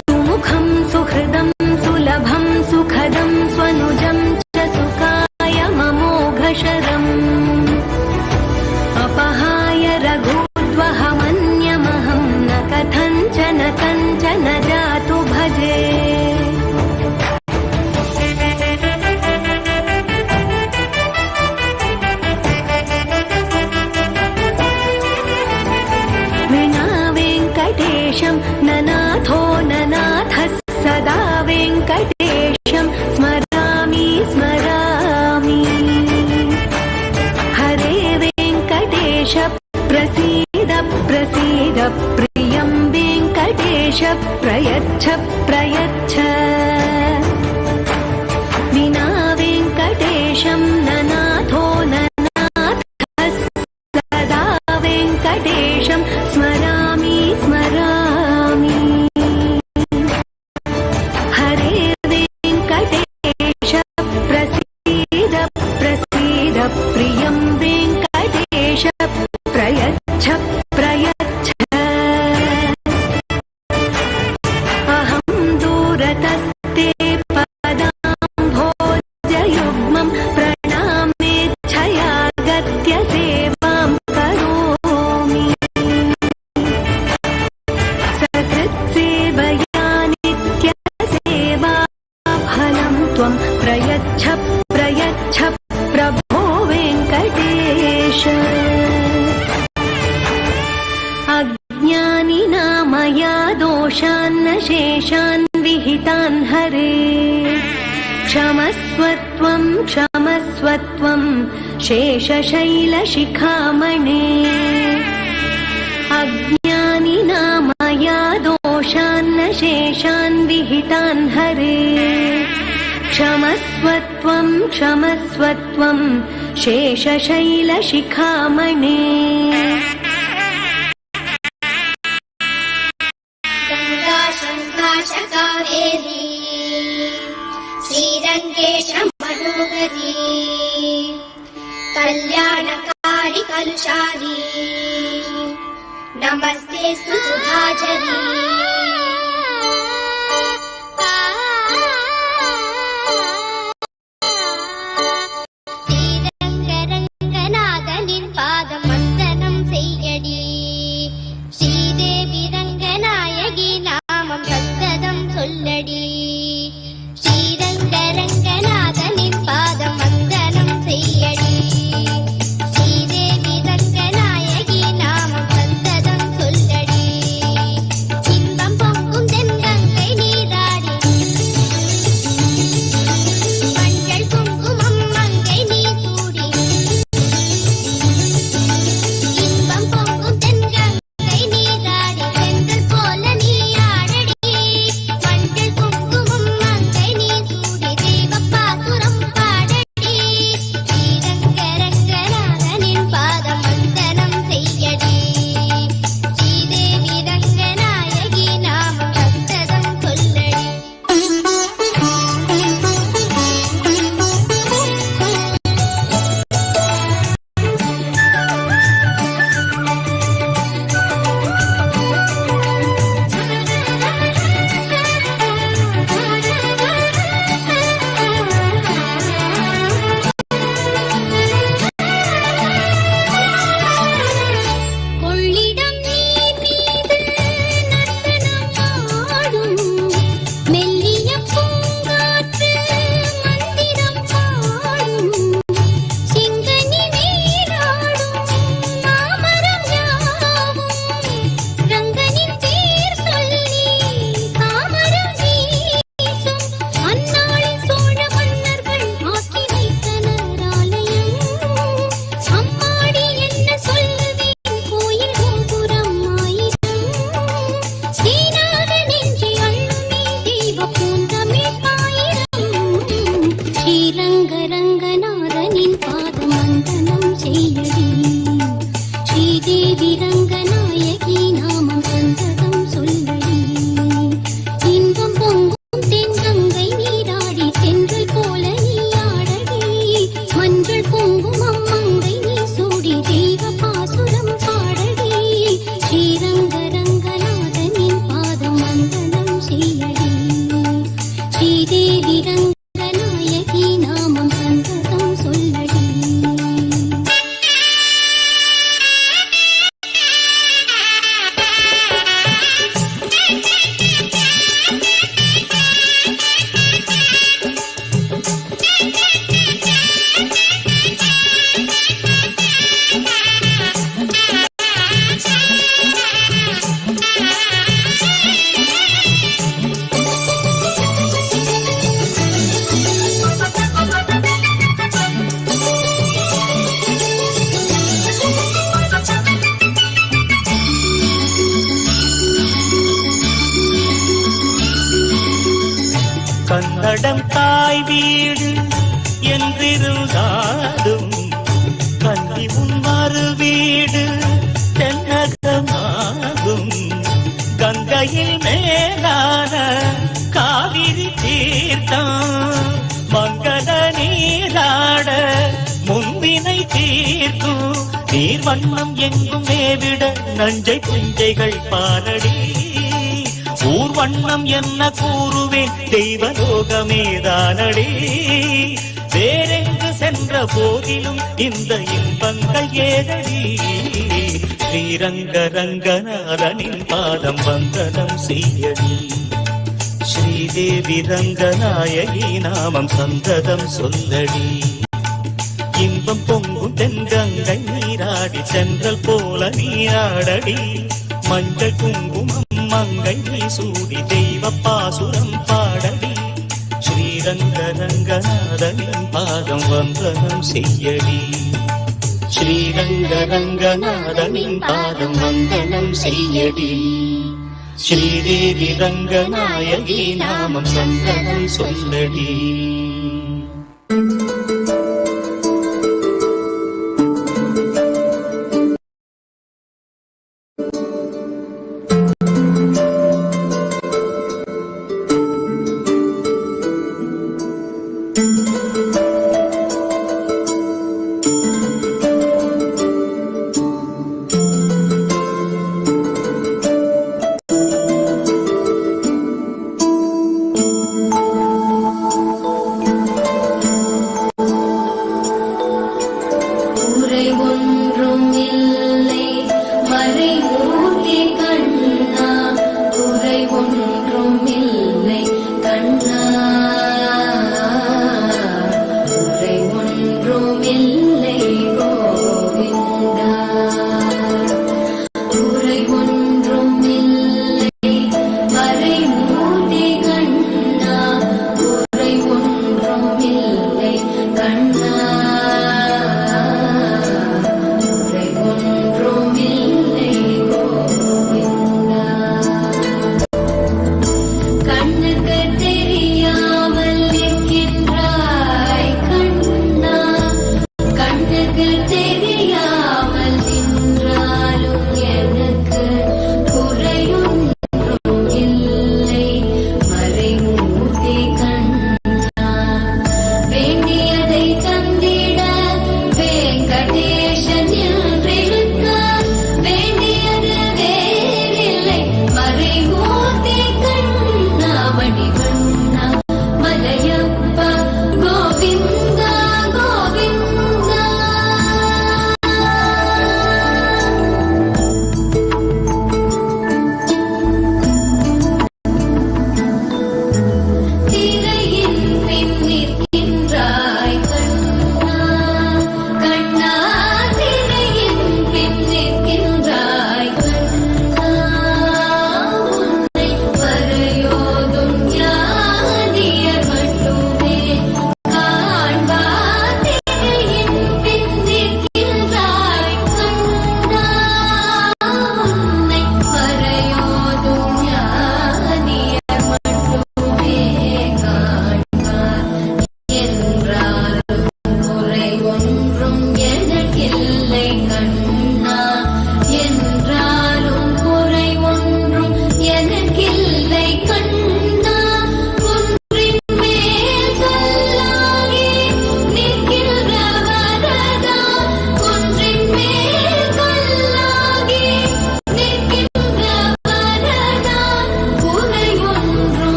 सुमुखं सुहृदं सुलभं सुखदं स्वनुजं च सुखाय ममोघशरम् अपहाय रघुत्वहमन्यमहं न कथञ्चन कञ्चन जातु भजे विना वेङ्कटेशं ननाथो ननाथः सदा वेङ्कटेशं स्मरामि स्मरामि हरे वेङ्कटेश प्रसीद प्रसीद प्रियं वेङ्कटेश प्रयच्छ प्रयच्छ विना वेङ्कटेशं ननाथो ननाथः सदा वेङ्कटेशं स्मरामि स्मरामि हरे वेङ्कटेश प्रसीद प्रसीद प्रियं वेङ्कटेश प्रयच्छ प्रयच्छ अहं दूरतस्ते पदाम्भोजयुग्मं प्रणामेच्छया गत्य सेवां करोमि सकृत्सेवया नित्यसेवा फलं त्वं प्रयच्छ प्रयच्छ प्रभो वेङ्कटेश अज्ञानिना मया दोषान्न शेषान् विहितान् हरे क्षमस्वत्वं क्षमस्वत्वं शेषशैलशिखामणे अज्ञानिना मया दोषान्न शेषान् विहितान् हरे क्षमस्वत्वं क्षमस्वत्वं शेषशैलशिखामणे गङ्गा शङ्काशकावेरी श्रीरङ्गेश मनोहरी कल्याणकारि कलुषारी नमस्ते सुधाचरी श्रीरङ्गरङ्गनाथनिन् पादवन्दनं सेयडी श्रीदेवी रङ्गनायकि नामं सन्ततं सोल्लडी ஸ்ரீதேவி ரங்கநாயகி நாமம் சந்ததம் சொல்லடி இன்பம் பொங்கும் தென்கங்கை நீராடி தென்றல் போல நீயாடடி மஞ்சள் பொங்கும் அம்மங்கை நீ சூடி தெய்வ பாசுரம் பாடடி ஸ்ரீரங்க ரங்கநாதனின் பாதம் வந்தனம் செய்யடி ஸ்ரீதேவி ரங்கநாயகி நாமம் சந்ததம் சொல்லடி கன்னடம் தாய் வீடு என்றிருந்தாலும் கன்னி உன் மறு வீடு தென்னகமாகும். கங்கையில் மேலான காவிரி தீர்த்தம் மங்கள நீராட முன்வினை தீர்க்கும். நீர் வண்ணம் எங்கும் மேவிட நஞ்சை புஞ்சைகள் பாரடி. ஊர் வண்ணம் என்ன கூறுவேன் தெய்வலோகமேதானடி. வேறெங்கு சென்ற போதிலும் இந்த இன்பங்கள் ஏதடி. ஸ்ரீரங்க ரங்கநாதனின் பாதம் வந்தனம் செய்யடி. ஸ்ரீதேவி ரங்கநாயகி நாமம் சந்ததம் சொல்லடி. இன்பம் பொங்கும் தென்கங்கை நீராடி சென்றல் போல நீராடடி. மஞ்சள் குங்குமம் மங்கை நீ சூடி தெய்வ பாசுரம் பாடடி. ஸ்ரீரங்க ரங்கநாதனின் பாதம் வந்தனம் செய்யடி. ஸ்ரீரங்க ரங்கநாதனின் பாதம் வந்தனம் செய்யடி. ஸ்ரீதேவி ரங்கநாயகி நாமம் சந்தனம் சொல்லடி.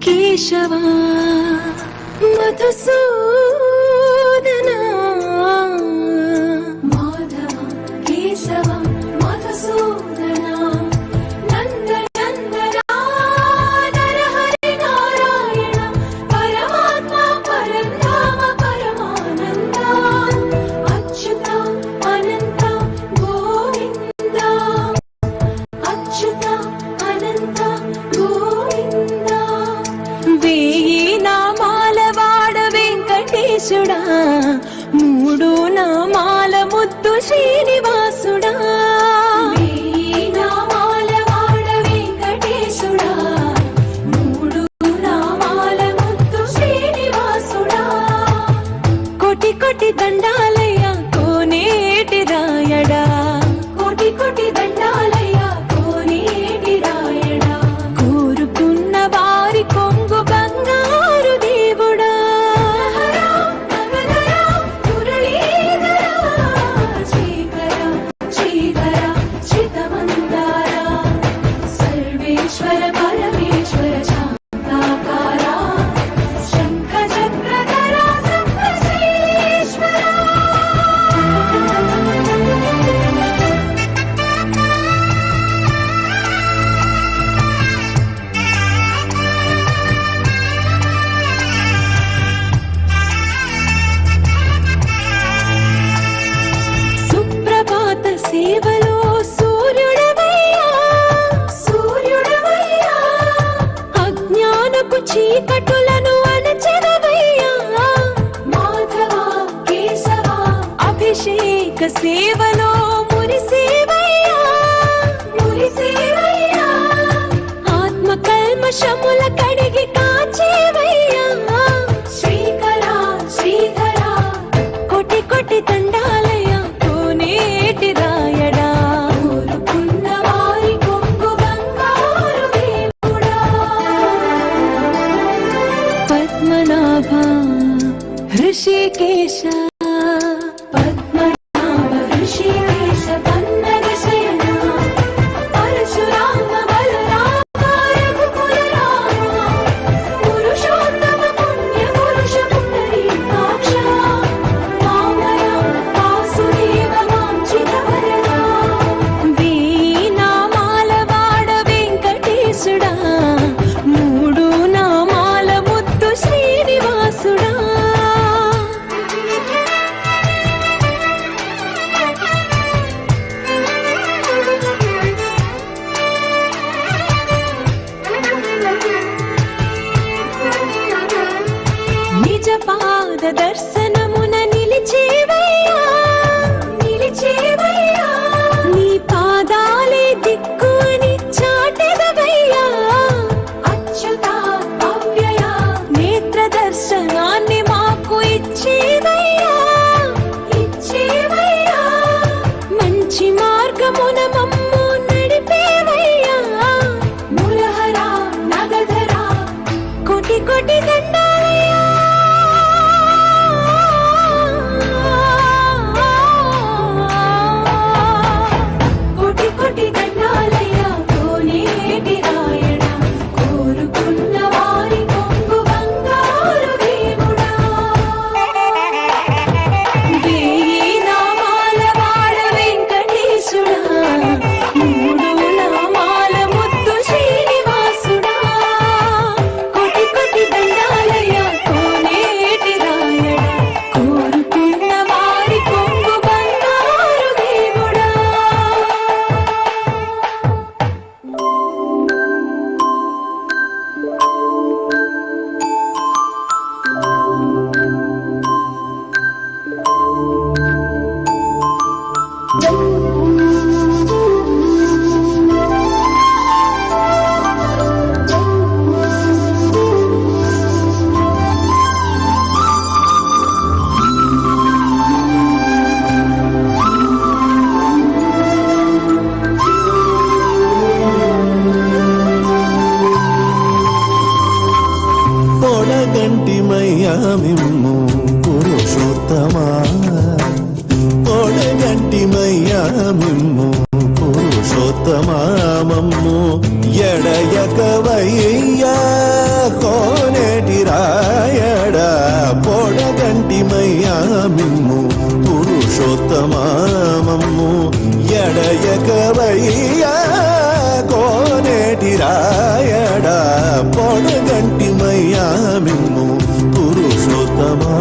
केशवा मधुसूदना माधव केशव मधुसूदना नंदनंदना हरि नारायण परमात्मा परधाम परमानंदा अच्युता अनंत गोविंदा अच्युता अनंत गोविंदा वेयी नामाల వాడ వెంకటేశుడా మూడు నామాల ముద్దు శ్రీనివాసుడా వేయీ నామాల వాడ వెంకటేశుడా మూడు నామాల ముద్దు శ్రీనివాసుడా కోటి కోటి దండాలయ్య కోనేటి రాయడా కోటి కోటి దండాలయ్య కోనేటి రాయడా కోరుకున్న వారి కొంగు బంగారు దేవుడా శ్రీకర శ్రీకర చితమందార సర్వేశ్వర పరమేశ్వర శాంతాకార శంఖ చక్రధర సప్తశ్రీశ్వర సుప్రభాత సేవలో సూర్యుడవయ్యా సూర్యుడవయ్యా అజ్ఞానపు చీకటులను అణచెదవయ్యా మాధవ కేశవ అభిషేక సేవలో మురిసేవయ్యా మురిసేవయ్యా ఆత్మ కల్మషముల కడిగి కాచేవయ్యా శ్రీకర శ్రీధర కోటి కోటి దండాలయ కోనేటి రాయడా కోరుకున్న వారి కొంగు బంగారు దేవుడా పద్మనాభ హృషికేశ పద్మనాభ హృషికేశ పన్నగ శయన పరశురామ బలరామ రఘుకుల రామ పురుషోత్తమ పుణ్య పురుష పుండరీకాక్ష వామన వాసుదేవ వాంఛిత వరద వేయి నామాల వాడ వెంకటేశుడా మూడు నామాల ముద్దు శ్రీనివాసుడా పురుషోత్తమామమ్ము ఎడయకవయ్యా కోనేటి రాయడా పొడగంటిమయ్యా మిమ్ము పురుషోత్తమామమ్ము ఎడయకవయ్యా కోనేటి రాయడా పొడగంటిమయ్యా మిమ్ము పురుషోత్తమా.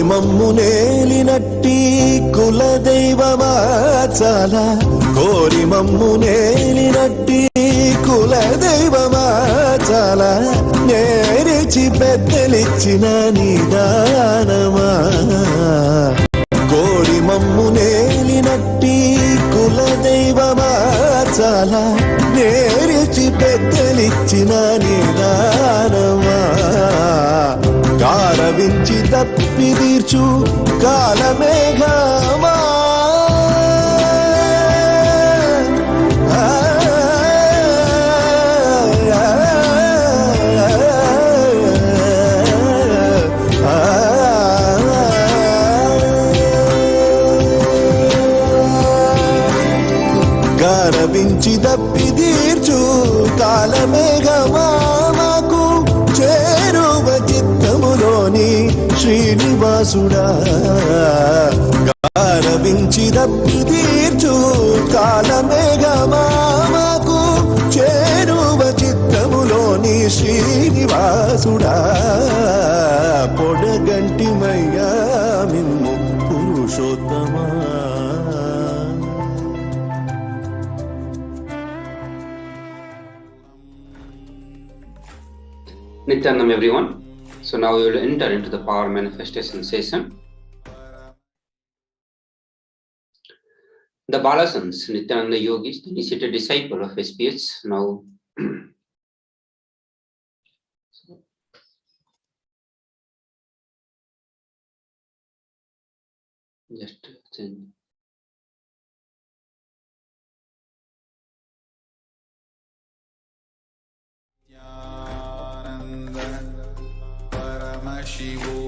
మమ్ము నేలినట్టి కులదైవమా చాలా కోరి మమ్ము నేలినట్టి కులదైవమా చాలా నేరిచి పెద్దలిచ్చిన నిదానమా కోరి మమ్ము నేలినట్టి కులదైవమా చాలా నేరిచి పెద్దలిచ్చిన నిదానమా కారవించి తప్పి తీర్చు కాలమేఘమా కారవించి తప్పి తీర్చు కాలమేఘమా మాకు చేరువ చిత్తములోని శ్రీనివాసుడా కారవించి తప్పి తీర్చు కాలమేఘమా మాకు చేరువ చిత్తములోని శ్రీనివాసుడా పొడగంటిమయ్యా మిమ్ము పురుషోత్తమా. Nithyanandam everyone. So now we will enter into the power manifestation session. The Balasans, Nithyananda yogis, the initiated disciple of HDH, now just change. Nithyananda Paramashivoham.